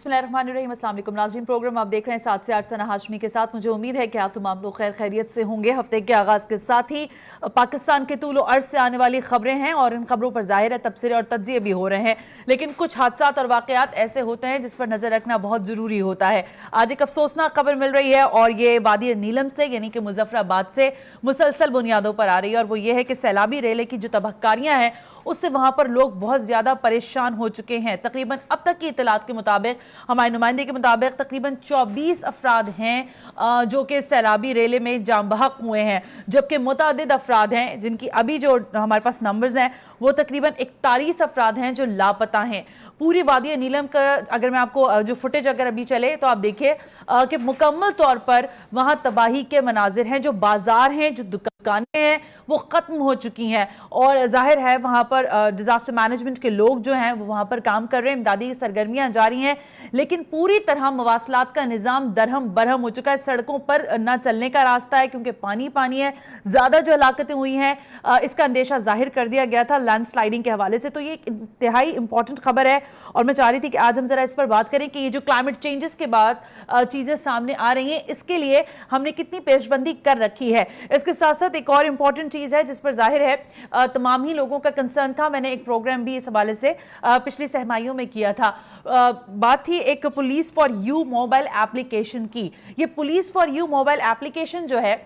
बिस्मिल्लाहिर्रहमानिर्रहीम। अस्सलाम वालेकुम नाज़रीन, प्रोग्राम आप देख रहे हैं 7 से 8 सना हाशमी के साथ। मुझे उम्मीद है कि आप तमाम लोग खैर खैरियत से होंगे। हफ्ते के आगाज़ के साथ ही पाकिस्तान के तूल अर्ज़ से आने वाली खबरें हैं और इन खबरों पर ज़ाहिर है तबसरे और तज्ज़िये भी हो रहे हैं, लेकिन कुछ हादसात और वाक़यात ऐसे होते हैं जिस पर नज़र रखना बहुत ज़रूरी होता है। आज एक अफसोसनाक खबर मिल रही है और ये वादी नीलम से यानी कि मुज़फ़्फ़राबाद से मुसलसल बुनियादों पर आ रही है, और वो ये है कि सैलाबी रेले की जो तबाहकारियाँ हैं उससे वहाँ पर लोग बहुत ज़्यादा परेशान हो चुके हैं। तकरीबन अब तक की इत्तलात के मुताबिक, हमारे नुमाइंदे के मुताबिक तकरीबन 24 अफराद हैं जो कि सैलाबी रेले में जाम बहक हुए हैं, जबकि मुतअद्दिद अफराद हैं जिनकी अभी जो हमारे पास नंबर्स हैं वो तकरीबन 41 अफराद हैं जो लापता हैं। पूरी वादी नीलम का अगर मैं आपको जो फुटेज अगर अभी चले तो आप देखिए कि मुकम्मल तौर पर वहाँ तबाही के मनाजिर हैं। जो बाजार हैं, जो दुकानें हैं वो ख़त्म हो चुकी हैं, और जाहिर है वहाँ पर डिज़ास्टर मैनेजमेंट के लोग जो हैं वो वहाँ पर काम कर रहे हैं, इमदादी सरगर्मियाँ जारी हैं, लेकिन पूरी तरह मवासलात का निज़ाम दरहम बरहम हो चुका है। सड़कों पर ना चलने का रास्ता है क्योंकि पानी पानी है। ज़्यादा जो हलाकतें हुई हैं इसका अंदेशा जाहिर कर दिया गया था लैंड स्लाइडिंग के हवाले से। तो ये एक इंतहाई इंपॉर्टेंट खबर है और मैं चाह रही थी कि आज हम ज़रा इस पर बात करें कि ये जो क्लाइमेट चेंजेस के बाद चीज़ें सामने आ रही हैं इसके लिए हमने कितनी पेशबंदी कर रखी है। इसके साथ साथ एक और इम्पॉर्टेंट चीज़ है जिस पर जाहिर है तमाम ही लोगों का कंसर्न था। मैंने एक प्रोग्राम भी इस हवाले से पिछली सहमाइयों में किया था। बात थी एक police for you mobile application की। ये police for you mobile application जो है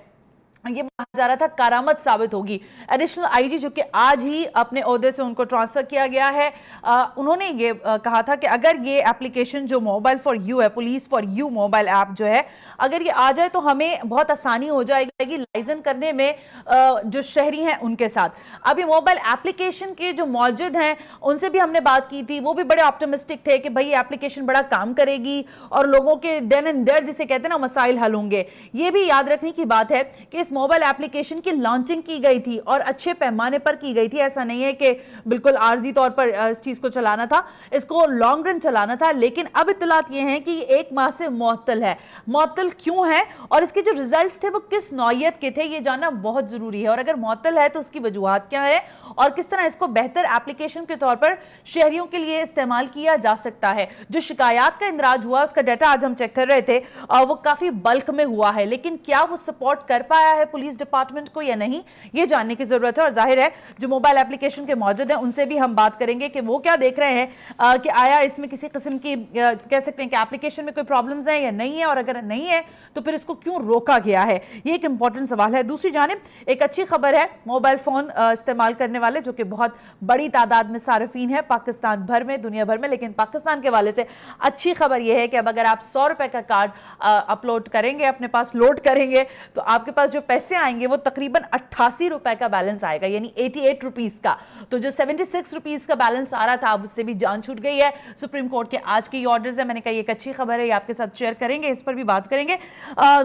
ये कहा जा रहा था करामत साबित होगी। एडिशनल आईजी जो कि आज ही अपने ओहदे से उनको ट्रांसफर किया गया है, उन्होंने ये कहा था कि अगर ये एप्लीकेशन जो मोबाइल फॉर यू है, police for you mobile app जो है, अगर ये आ जाए तो हमें बहुत आसानी हो जाएगी लाइजन करने में जो शहरी हैं उनके साथ। अभी मोबाइल एप्लीकेशन के जो मौजूद हैं उनसे भी हमने बात की थी, वो भी बड़े ऑप्टिमिस्टिक थे कि भाई ये एप्लीकेशन बड़ा काम करेगी और लोगों के देन एंड देयर जिसे कहते हैं ना मसाइल हल होंगे। ये भी याद रखने की बात है कि मोबाइल एप्लीकेशन की लॉन्चिंग की गई थी और अच्छे पैमाने पर की गई थी। ऐसा नहीं है कि बिल्कुल आर्जी तौर पर इस चीज को चलाना था, इसको लॉन्ग रन चलाना था, लेकिन अब इत्तलात ये हैं कि एक माह से मुअत्तल है। मुअत्तल क्यों है और इसके जो रिजल्ट्स थे वो किस नौयत के थे ये जानना बहुत जरूरी है, और अगर मुअत्तल है तो उसकी वजूहात क्या है और किस तरह इसको बेहतर एप्लीकेशन के तौर पर शहरियों के लिए इस्तेमाल किया जा सकता है। जो शिकायत का इंदराज हुआ उसका डाटा आज हम चेक कर रहे थे वो काफी बल्क में हुआ है, लेकिन क्या वो सपोर्ट कर पाया है पुलिस डिपार्टमेंट को या नहीं, ये जानने की जरूरत है। और जाहिर है जो मोबाइल एप्लीकेशन के मौजूद हैं उनसे भी हम बात करेंगे कि वो क्या देख रहे हैं कि आया इसमें किसी किस्म की कह सकते हैं कि एप्लीकेशन में कोई प्रॉब्लम्स हैं या नहीं है, और अगर नहीं है तो फिर इसको क्यों रोका गया है, ये एक इंपॉर्टेंट सवाल है। दूसरी जानिब एक अच्छी खबर है, मोबाइल फोन इस्तेमाल करने वाले जो कि बहुत बड़ी तादाद में सार्फिन है पाकिस्तान भर में, दुनिया भर में, लेकिन पाकिस्तान के वाले से अच्छी खबर यह है कि अब अगर आप 100 रुपए का कार्ड अपलोड करेंगे, अपने पास लोड करेंगे, तो आपके पास जो पैसे आएंगे वो तकरीबन 88 रुपए का बैलेंस आएगा, यानी 88 रुपीस का। तो जो 76 रुपीस का बैलेंस आ रहा था अब उससे भी जान छूट गई है। सुप्रीम कोर्ट के आज के ऑर्डर्स है, मैंने कहा एक अच्छी खबर है, ये आपके साथ शेयर करेंगे, इस पर भी बात करेंगे।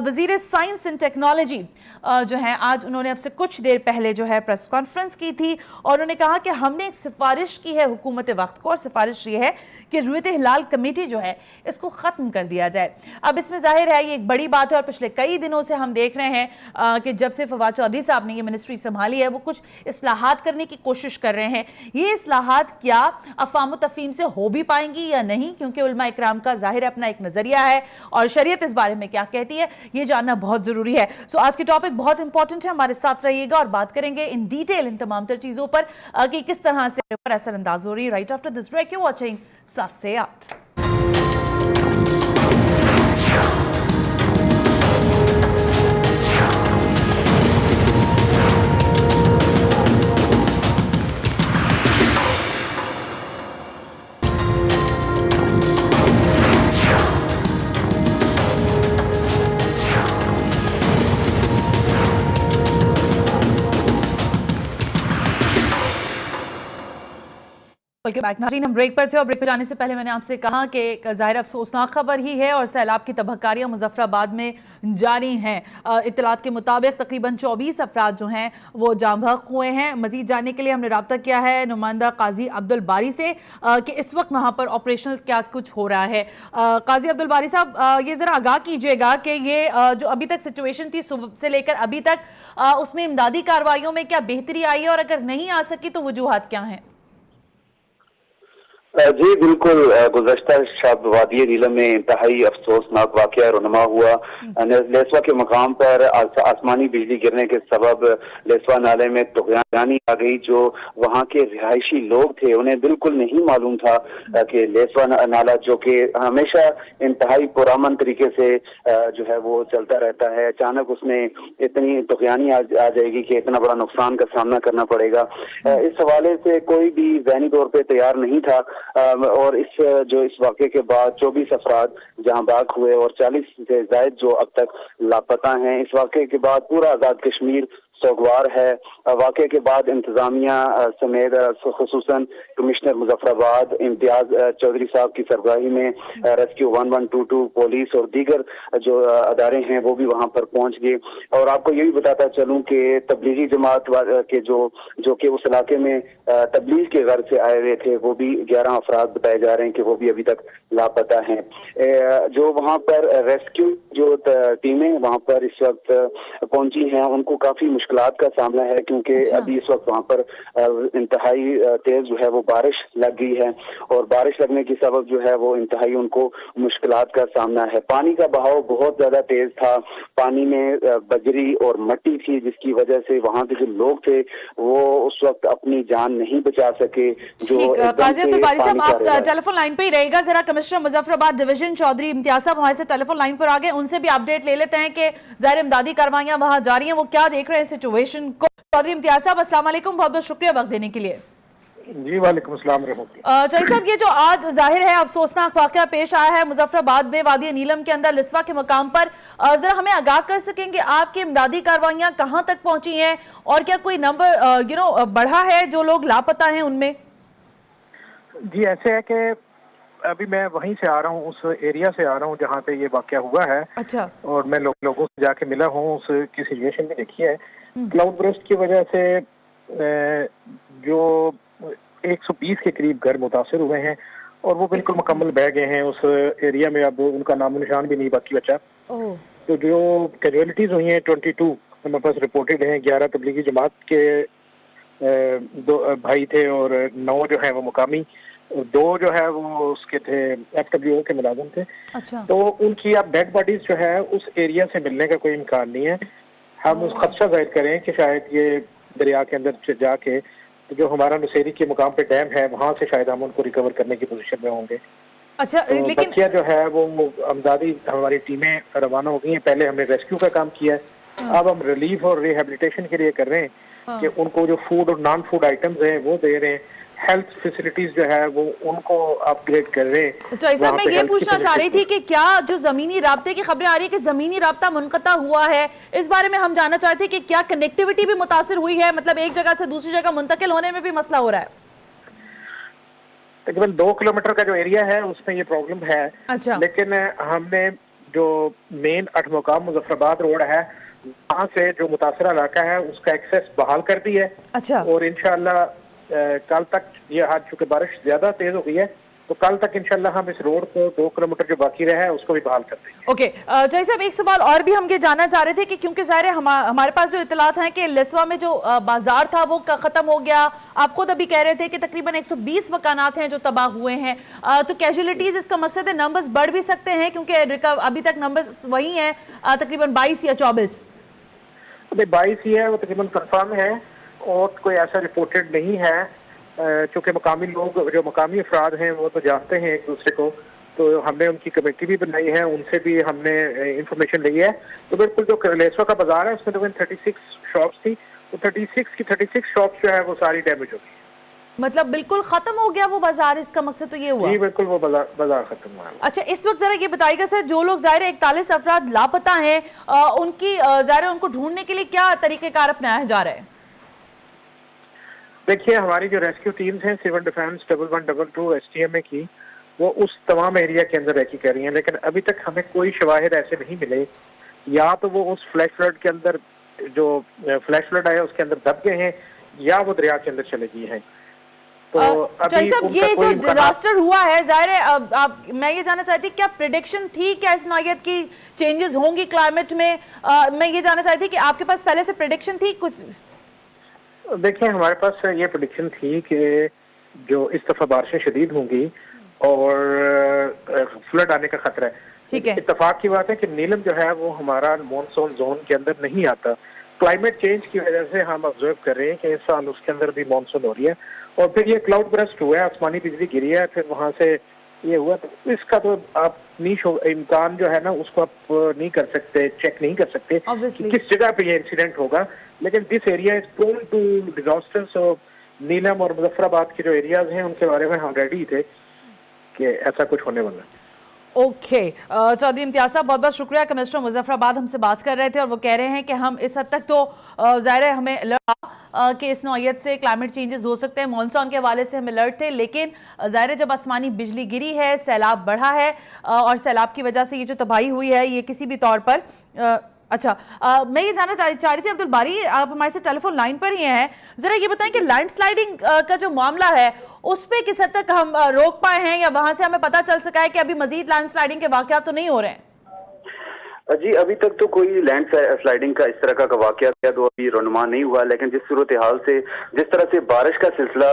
वजीर साइंस एंड टेक्नोलॉजी जो है आज उन्होंने अब से कुछ देर पहले जो है प्रेस कॉन्फ्रेंस की थी और उन्होंने कहा कि हमने एक सिफारिश की है हुकूमत वक्त को, और सिफारिश ये है कि रुयत हिलाल कमेटी जो है इसको खत्म कर दिया जाए। अब इसमें जाहिर है ये एक बड़ी बात है और पिछले कई दिनों से हम देख रहे हैं कि जब से फवाद चौधरी साहब ने ये मिनिस्ट्री संभाली है वो कुछ इस्लाहात करने की कोशिश कर रहे हैं। ये इस्लाहात क्या अफ़वाम तफ़हीम से हो भी पाएंगी या नहीं, क्योंकि उलमा इकराम का जाहिर है अपना एक नजरिया है और शरीयत इस बारे में क्या कहती है ये जानना बहुत जरूरी है। सो आज के टॉपिक बहुत इंपॉर्टेंट है, हमारे साथ रहिएगा और बात करेंगे इन डिटेल इन तमाम तर चीजों पर कि किस तरह से असर अंदाज हो रही है। Right after this break you watching 7 से 8। हम ब्रेक पर थे और ब्रेक पर जाने से पहले मैंने आपसे कहा कि एक ज़ाहिर अफसोसनाक खबर ही है और सैलाब की तबाहकारियाँ मुज़फ़्फ़राबाद में जारी हैं। इत्तलात के मुताबिक तकरीबन 24 अफराद जो हैं वो जाम बहक हुए हैं। मज़ीद जानने के लिए हमने रब्ता किया है नुमाइंदा काजी अब्दुल बारी से कि इस वक्त वहाँ पर ऑपरेशनल क्या कुछ हो रहा है। काजी अब्दुल बारी साहब ये ज़रा आगाह कीजिएगा कि ये जो अभी तक सिचुएशन थी सुबह से लेकर अभी तक उसमें इमदादी कार्रवाइयों में क्या बेहतरी आई है और अगर नहीं आ सकी तो वजूहात क्या हैं? جی بالکل، گزشتہ شب وادی نیلم میں انتہائی افسوسناک واقعہ رونما ہوا۔ لیسوا کے مقام پر آسمانی بجلی گرنے کے سبب لیسوا نالے میں طغیانی آ گئی۔ جو وہاں کے رہائشی لوگ تھے انہیں بالکل نہیں معلوم تھا کہ لیسوا نالا جو کہ ہمیشہ انتہائی پرامن طریقے سے جو ہے وہ چلتا رہتا ہے، اچانک اس میں اتنی طغیانی آ جائے گی کہ اتنا بڑا نقصان کا سامنا کرنا پڑے گا۔ اس حوالے سے کوئی بھی ذہنی طور پہ تیار نہیں تھا، اور اس واقعے کے بعد 24 افراد جہاں باغ ہوئے اور 40 سے زائد جو اب تک لاپتہ ہیں۔ اس واقعے کے بعد پورا آزاد کشمیر سوگوار ہے۔ واقعے کے بعد انتظامیہ سمیت خصوصاً کمشنر مظفر آباد امتیاز چودھری صاحب کی سربراہی میں ریسکیو 1122 پولیس اور دیگر جو ادارے ہیں وہ بھی وہاں پر پہنچ گئے۔ اور آپ کو یہ بھی بتاتا چلوں کہ تبلیغی جماعت کے جو کہ اس علاقے میں تبلیغ کے غرض سے آئے ہوئے تھے وہ بھی 11 افراد بتائے جا رہے ہیں کہ وہ بھی ابھی تک لاپتہ ہیں۔ جو وہاں پر ریسکیو جو ٹیمیں وہاں پر اس وقت پہنچی ہیں ان کو کافی مشکلات کا سامنا ہے، کیونکہ ابھی اس وقت وہاں پر انتہائی تیز جو ہے وہ بارش لگ گئی ہے، اور بارش لگنے کی سبب جو ہے وہ انتہائی ان کو مشکلات کا سامنا ہے۔ پانی کا بہاؤ بہت زیادہ تیز تھا، پانی میں بجری اور مٹی تھی، جس کی وجہ سے وہاں کے جو لوگ تھے وہ اس وقت اپنی جان نہیں بچا سکے۔ قاضی عبدالباری صاحب، آپ ٹیلی فون لائن پہ ہی رہے گا، ذرا کمشنر مظفر آباد ڈویژن چودھری امتیاز صاحب ہمارے سے ٹیلی فون لائن پر آگے، ان سے بھی اپڈیٹ لے لیتے ہیں کہ ظاہر امدادی کاروائیاں وہاں جاری ہیں، وہ کیا دیکھ رہے ہیں سچویشن کو۔ چودھری امتیاز صاحب السلام علیکم، بہت بہت شکریہ وقت دینے کے لیے۔ جی وعلیکم السلام رحمۃ اللہ۔ چودھری صاحب، یہ جو آج ظاہر ہے افسوسناک واقعہ پیش آیا ہے مظفر آباد میں وادی نیلم کے اندر لیسوا کے مقام پر، ذرا ہمیں آگاہ کر سکیں کہ آپ کی امدادی کاروائیاں کہاں تک پہنچی ہیں، اور کیا کوئی نمبر بڑھا ہے جو لوگ لاپتہ ہیں ان میں؟ جی ایسے ہے کہ ابھی میں وہیں سے آ رہا ہوں، اس ایریا سے آ رہا ہوں جہاں پہ یہ واقعہ ہوا ہے۔ اچھا۔ اور میں لوگوں سے جا کے ملا ہوں، اس کی سچویشن بھی دیکھی ہے۔ کلاؤڈ برسٹ کی وجہ سے جو 120 کے قریب گھر متاثر ہوئے ہیں اور وہ بالکل مکمل بہ گئے ہیں اس ایریا میں، اب ان کا نام و نشان بھی نہیں باقی بچا۔ تو جو کیجویلٹیز ہوئی ہیں 22 ہمارے پاس رپورٹڈ ہیں، 11 تبلیغی جماعت کے 2 بھائی تھے اور 9 جو ہے وہ مقامی، 2 جو ہے وہ اس کے تھے FWO کے ملازم تھے۔ تو ان کی اب ڈیڈ باڈیز جو ہے اس ایریا سے ملنے کا کوئی امکان نہیں ہے۔ ہم اس خدشہ ظاہر کریں کہ شاید یہ دریا کے اندر جا کے جو ہمارا نصیری کے مقام پہ ڈیم ہے وہاں سے شاید ہم ان کو ریکور کرنے کی پوزیشن میں ہوں گے۔ اچھا، لیکن بچیاں جو ہے وہ امدادی ہماری ٹیمیں روانہ ہو گئی ہیں۔ پہلے ہم نے ریسکیو کا کام کیا ہے، اب ہم ریلیف اور ریہیبلیٹیشن کے لیے کر رہے ہیں کہ ان کو جو فوڈ اور نان فوڈ آئٹمز ہیں وہ دے رہے ہیں، ہیلتھ فیسلٹیز جو ہے وہ ان کو اپ گریڈ کر رہے ہیں۔ اچھا صاحب، میں یہ پوچھنا چاہ رہی تھی کہ کیا جو زمینی رابطے کی خبریں آ رہی ہے کہ زمینی رابطہ منقطع ہوا ہے، اس بارے میں ہم جاننا چاہتے ہیں کہ کیا کنیکٹیوٹی بھی متاثر ہوئی ہے، مطلب ایک جگہ سے دوسری جگہ منتقل ہونے میں بھی مسئلہ ہو رہا ہے؟ تقریباً 2 کلومیٹر کا جو ایریا ہے اس میں یہ پرابلم ہے، لیکن ہم نے جو مین 8 مقام مظفر آباد روڈ ہے وہاں سے جو متاثرہ علاقہ ہے اس کا ایکسیس بحال کر دی ہے۔ اور انشاءاللہ کل تک، یہ آج چونکہ بارش زیادہ تیز ہو گئی ہے تو کل تک انشاءاللہ ہم اس روڈ کو 2 کلومیٹر جو باقی رہا ہے اس کو بھی بحال کر دیں گے۔ اوکے چودھری صاحب، ایک سوال اور بھی ہم یہ جاننا چاہ رہے تھے کہ کیونکہ ظاہر ہے ہمارے پاس جو اطلاعات ہیں کہ لیسوا میں جو بازار تھا وہ ختم ہو گیا، آپ خود ابھی کہہ رہے تھے کہ تقریباً 120 مکانات ہیں جو تباہ ہوئے ہیں، تو کیجولیٹیز اس کا مقصد ہے نمبرز بڑھ بھی سکتے ہیں کیونکہ ابھی تک نمبرز وہی ہیں تقریباً 22 یا 24؟ ابھی 22 ہی ہے، وہ تقریباً کنفرم ہے اور کوئی ایسا رپورٹڈ نہیں ہے، چونکہ مقامی لوگ جو مقامی افراد ہیں وہ تو جانتے ہیں ایک دوسرے کو، تو ہم نے ان کی کمیٹی بھی بنائی ہے، ان سے بھی ہم نے انفارمیشن لی ہے۔ تو بالکل جو لیسوا کا بازار ہے اس میں تقریباً 36 شاپس تھی، تو 36 کی 36 شاپس جو ہے وہ ساری ڈیمیج ہو گئی۔ مطلب بالکل ختم ہو گیا وہ بازار، اس کا مقصد تو یہ ہوا؟ جی بالکل وہ بازار ختم ہوا۔ اچھا، اس وقت ذرا یہ بتائیے گا سر، جو لوگ ظاہر 41 افراد لاپتہ ہیں ان کی ظاہر ان کو ڈھونڈنے کے لیے کیا طریقہ کار اپنایا جا رہا ہے؟ دیکھیے ہماری جو ریسکیو ٹیمز ہیں سیول ڈیفینس 1122 STMA کی، وہ اس تمام ایریا کے اندر ریکی کر رہی ہیں، لیکن ابھی تک ہمیں کوئی شواہد ایسے نہیں ملے، یا تو وہ اس فلیش فلڈ کے اندر جو فلیش فلڈ آیا اس کے اندر دب گئے ہیں یا وہ دریا کے اندر چلے گئے ہیں۔ تو ابھی یہ جو ڈیزاسٹر ہوا ہے ظاہر ہے میں یہ جاننا چاہتی کیا پریڈکشن تھی، کیا اس نوعیت کی چینجز ہوں گی کلائمیٹ میں؟ میں یہ جاننا چاہتی کہ آپ کے پاس پہلے سے پریڈکشن تھی کچھ؟ دیکھیں ہمارے پاس یہ پریڈکشن تھی کہ जो इस दफा बारिशें शदीद होंगी और फ्लड आने का खतरा है। ठीक है। इत्तेफाक की बात है कि नीलम जो है वो हमारा मॉनसून जोन के अंदर नहीं आता। क्लाइमेट चेंज की वजह से हम ऑब्जर्व कर रहे हैं कि इस साल उसके अंदर भी मॉनसून हो रही है और फिर ये क्लाउड बरस्ट हुआ है, आसमानी बिजली गिरी है, फिर वहां से ये हुआ। तो इसका तो आप इम्कान जो है ना उसको आप नहीं कर सकते, चेक नहीं कर सकते कि किस जगह पे ये इंसिडेंट होगा। लेकिन this area is prone to disaster. So Neelum और मुजफ्फराबाद के जो एरियाज हैं उनके बारे में हम रेडी थे कि ऐसा कुछ होने वाला है। ओके चौधरी इम्तियाज साहब, बहुत बहुत शुक्रिया। कमिश्नर मुजफ्फराबाद हमसे बात कर रहे थे और वो कह रहे हैं कि हम इस हद तक तो ज़ाहिर है हमें अलर्ट कि इस नौयत से क्लाइमेट चेंजेस हो सकते हैं, मॉनसून के हवाले से हम अलर्ट थे, लेकिन ज़ाहिर है जब आसमानी बिजली गिरी है, सैलाब बढ़ा है और सैलाब की वजह से ये जो तबाही हुई है ये किसी भी तौर पर अच्छा मैं ये जानना चाह रही थी अब्दुल बारी, आप हमारे से टेलीफोन लाइन पर ही हैं, जरा ये बताएं कि लैंडस्लाइडिंग का जो मामला है उस पे किस हद तक हम रोक पाए हैं या वहां से हमें पता चल सका है कि अभी मजीद लैंडस्लाइडिंग के वाकयात तो नहीं हो रहे हैं? जी अभी तक तो कोई लैंड स्लाइडिंग का इस तरह का वाकया तो अभी रनुमा नहीं हुआ, लेकिन जिस सूरत हाल से जिस तरह से बारिश का सिलसिला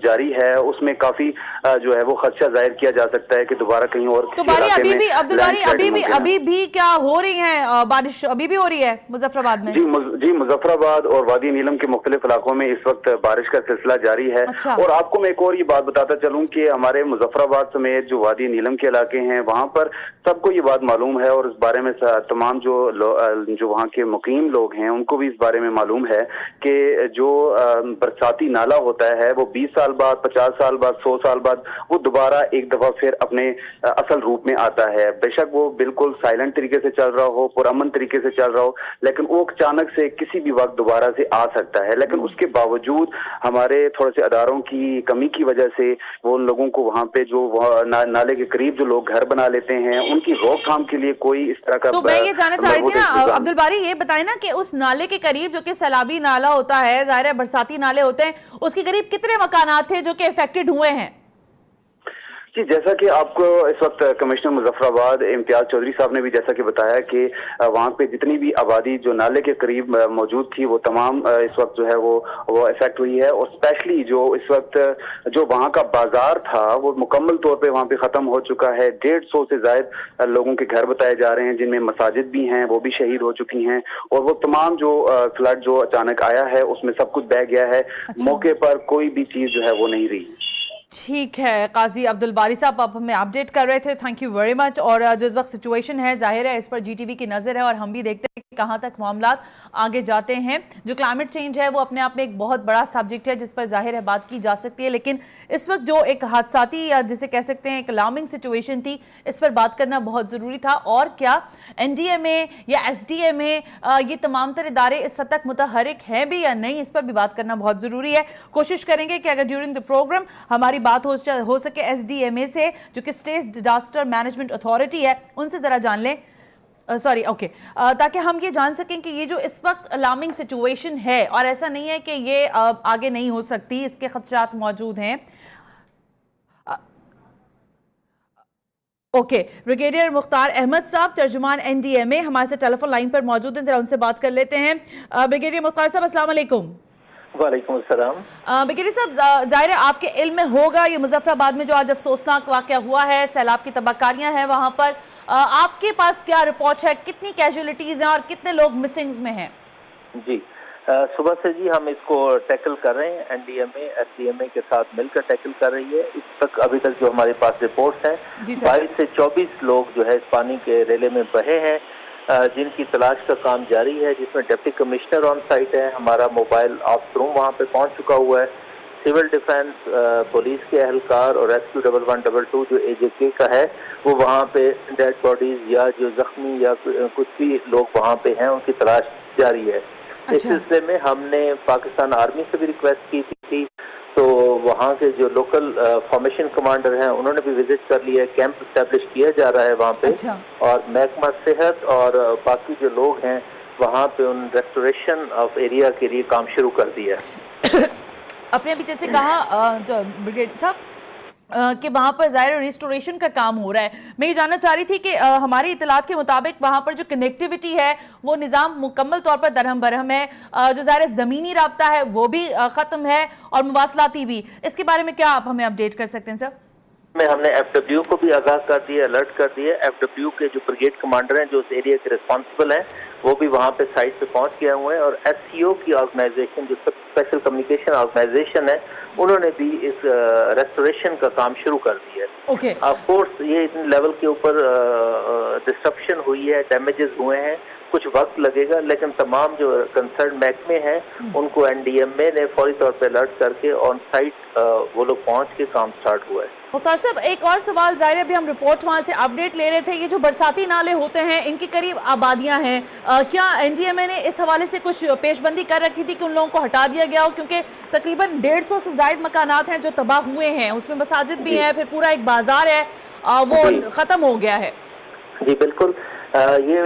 जारी है उसमें काफी जो है वो खदशा जाहिर किया जा सकता है कि दोबारा कहीं और तो बारी अभी भी अब्दुल बारी अभी भी क्या हो रही है बारिश, अभी भी हो रही है मुजफ्फराबाद में? जी मुजफ्फराबाद और वादी नीलम के मुख्तलिफ इलाकों में इस वक्त बारिश का सिलसिला जारी है। अच्छा। और आपको मैं एक और ये बात बताता चलूं कि हमारे मुजफ्फराबाद समेत जो वादी नीलम के इलाके हैं वहां पर सबको ये बात मालूम है और इस बारे में तमाम जो वहाँ के मुकीम लोग हैं उनको भी इस बारे में मालूम है कि जो बरसाती नाला होता है वो 20 साल बाद, 50 साल बाद, 100 साल बाद वो दोबारा एक दफा फिर अपने असल रूप में आता है। बेशक वो बिल्कुल साइलेंट तरीके से चल रहा हो, पुरअमन तरीके से चल रहा हो, लेकिन वो अचानक से किसी भी वक्त दोबारा से आ सकता है। लेकिन उसके बावजूद हमारे थोड़े से अदारों की कमी की वजह से वो लोगों को वहाँ पे जो नाले के करीब जो लोग घर बना लेते हैं उनकी रोकथाम के लिए कोई इस तरह का तो मैं ये जानना चाह रही थी ना अब्दुल बारी, ये बताए ना कि उस नाले के करीब जो कि सैलाबी नाला होता है, जाहिर है बरसाती नाले होते हैं, उसके करीब कितने मकानात थे जो कि इफेक्टेड हुए हैं? जी जैसा कि आपको इस वक्त कमिश्नर मुजफ्फराबाद इम्तियाज चौधरी साहब ने भी जैसा कि बताया कि वहाँ पे जितनी भी आबादी जो नाले के करीब मौजूद थी वो तमाम इस वक्त जो है वो इफेक्ट हुई है। और स्पेशली जो इस वक्त जो वहाँ का बाजार था वो मुकम्मल तौर पे वहाँ पे ख़त्म हो चुका है। 150 से ज़ायद लोगों के घर बताए जा रहे हैं जिनमें मसाजिद भी हैं, वो भी शहीद हो चुकी हैं। और वो तमाम जो फ्लड जो अचानक आया है उसमें सब कुछ बह गया है। मौके पर कोई भी चीज़ जो है वो नहीं रही। ठीक है काजी अब्दुल बारी साहब, आप हमें अपडेट कर रहे थे, थैंक यू वेरी मच। और जो इस वक्त सिचुएशन है जाहिर है इस पर जीटीवी की नज़र है और हम भी देखते हैं कि कहाँ तक मामलात आगे जाते हैं। जो क्लाइमेट चेंज है वो अपने आप में एक बहुत बड़ा सब्जेक्ट है जिस पर जाहिर है बात की जा सकती है, लेकिन इस वक्त जो एक हादसाती या जिसे कह सकते हैं एक अलार्मिंग सिचुएशन थी इस पर बात करना बहुत ज़रूरी था। और क्या NDMA या SDMA ये तमाम तर इदारे इस हद तक मुतहरिक हैं भी या नहीं, इस पर भी बात करना बहुत ज़रूरी है। कोशिश करेंगे कि अगर ड्यूरिंग द प्रोग्राम हमारी बात हो सके SDMA से जो कि स्टेट डिजास्टर मैनेजमेंट अथॉरिटी है उनसे जरा जान लें, सॉरी ओके, ताकि हम ये जान सकें कि ये जो इस वक्त अलार्मिंग सिचुएशन है और ऐसा नहीं है कि ये आगे नहीं हो सकती, इसके खदशात मौजूद हैं। ओके, ब्रिगेडियर मुख्तार अहमद साहब तर्जुमान NDMA हमारे से टेलीफोन लाइन पर मौजूद हैं, जरा उनसे बात कर लेते हैं। ब्रिगेडियर मुख्तार साहब अस्सलाम वालेकुम। वालेकुम अस्सलाम। ब्रिगेडियर साहब जाहिर है आपके इल्म में होगा ये मुजफ्फराबाद में जो आज अफसोसनाक वाकया हुआ है, सैलाब की तबाहकारियां हैं वहां पर, आपके पास क्या रिपोर्ट है, कितनी कैजुअलिटीज हैं और कितने लोग मिसिंग्स में हैं? जी सुबह से जी हम इसको टैकल कर रहे हैं, NDMA SDMA के साथ मिलकर टैकल कर रही है। अभी तक जो हमारे पास रिपोर्ट है 22 से 24 लोग जो है इस पानी के रेले में बहे हैं जिनकी तलाश का काम जारी है, जिसमें डिप्टी कमिश्नर ऑन साइट है, हमारा मोबाइल ऑप्स रूम वहाँ पे पहुँच चुका हुआ है, सिविल डिफेंस पुलिस के अहलकार और रेस्क्यू 1112 जो AJK का है वो वहाँ पे डेड बॉडीज या जो जख्मी या कुछ भी लोग वहाँ पे हैं उनकी तलाश जारी है। इस सिलसिले में हमने पाकिस्तान आर्मी से भी रिक्वेस्ट की थी, तो वहाँ के जो लोकल फॉर्मेशन कमांडर हैं उन्होंने भी विजिट कर लिया है, कैंप एस्टेब्लिश किया जा रहा है वहाँ पे। और महकमा सेहत और बाकी जो लोग हैं वहाँ पे उन रेस्टोरेशन ऑफ एरिया के लिए काम शुरू कर दिया है। आपने अभी जैसे कहा ब्रिगेड साहब कि वहाँ पर ज़ाहिर रिस्टोरेशन का काम हो रहा है। मैं ये जानना चाह रही थी कि हमारी इतलात के मुताबिक वहाँ पर जो कनेक्टिविटी है वो निज़ाम मुकम्मल तौर पर दरहम बरहम है, जो ज़ाहिर ज़मीनी राब्ता है वो भी ख़त्म है और मुवासलाती भी। इसके बारे में क्या आप हमें अपडेट कर सकते हैं सर? हमने एफडब्ल्यू को भी आगाह कर दिया, अलर्ट कर दिया। एफडब्ल्यू के जो ब्रिगेड कमांडर हैं जो उस एरिया के रिस्पॉन्सिबल हैं वो भी वहाँ पे साइट पे पहुँच गए हुए हैं, और एससीओ की ऑर्गेनाइजेशन जो स्पेशल कम्युनिकेशन ऑर्गेनाइजेशन है उन्होंने भी इस रेस्टोरेशन का काम शुरू कर दिया है। ऑफ कोर्स ये इतने लेवल के ऊपर डिस्ट्रप्शन हुई है, डैमेजेस हुए हैं, कुछ वक्त लगेगा, लेकिन तमाम जो कंसर्न महकमे हैं उनको एनडीएमए ने फौरी तौर पे अलर्ट करके ऑन साइट वो लोग पहुंच के काम स्टार्ट हुआ है। मुख्तार साहब, एक और सवाल, ज़ाहिर है अभी हम रिपोर्ट वहाँ से अपडेट ले रहे थे, ये जो बरसाती नाले होते हैं इनके करीब आबादियाँ हैं, क्या एनडीएमए ने इस हवाले से कुछ पेशबंदी कर रखी थी कि उन लोगों को हटा दिया गया हो? क्योंकि तकरीबन 150 से ज़ायद मकानात हैं जो तबाह हुए हैं, उसमें मसाजिद भी है, फिर पूरा एक बाजार है वो ख़त्म हो गया है। जी बिल्कुल, ये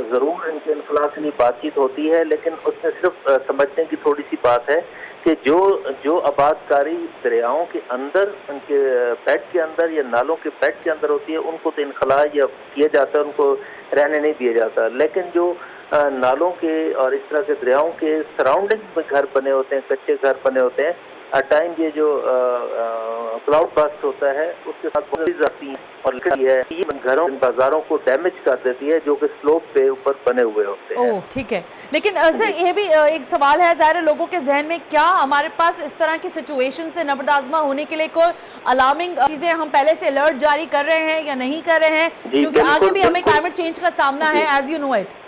ज़रूर इनके इनफला के लिए बातचीत होती है, लेकिन उसमें सिर्फ समझने की थोड़ी सी बात है कि जो आबादकारी दरियाओं के अंदर, उनके बेड के अंदर या नालों के बेड के अंदर होती है, उनको तो इनखला या किया जाता है, उनको रहने नहीं दिया जाता। लेकिन जो नालों के और इस तरह के दरियाओं के सराउंडिंग में घर बने होते हैं, कच्चे घर बने होते हैं, हर टाइम ये जो क्लाउड बस्ट होता है उसके साथ जाती है और ये घरों बाजारों को डैमेज कर देती है जो कि स्लोप पे ऊपर बने हुए होते हैं। ठीक है, लेकिन सर ये भी एक सवाल है ज़ाहिर है लोगों के जहन में, क्या हमारे पास इस तरह की सिचुएशन से नबरदाज़मा होने के लिए कोई अलार्मिंग चीज़ें हम पहले से अलर्ट जारी कर रहे हैं या नहीं कर रहे हैं? क्योंकि आगे भी हमें क्लाइमेट चेंज का सामना है, एज यू नो इट।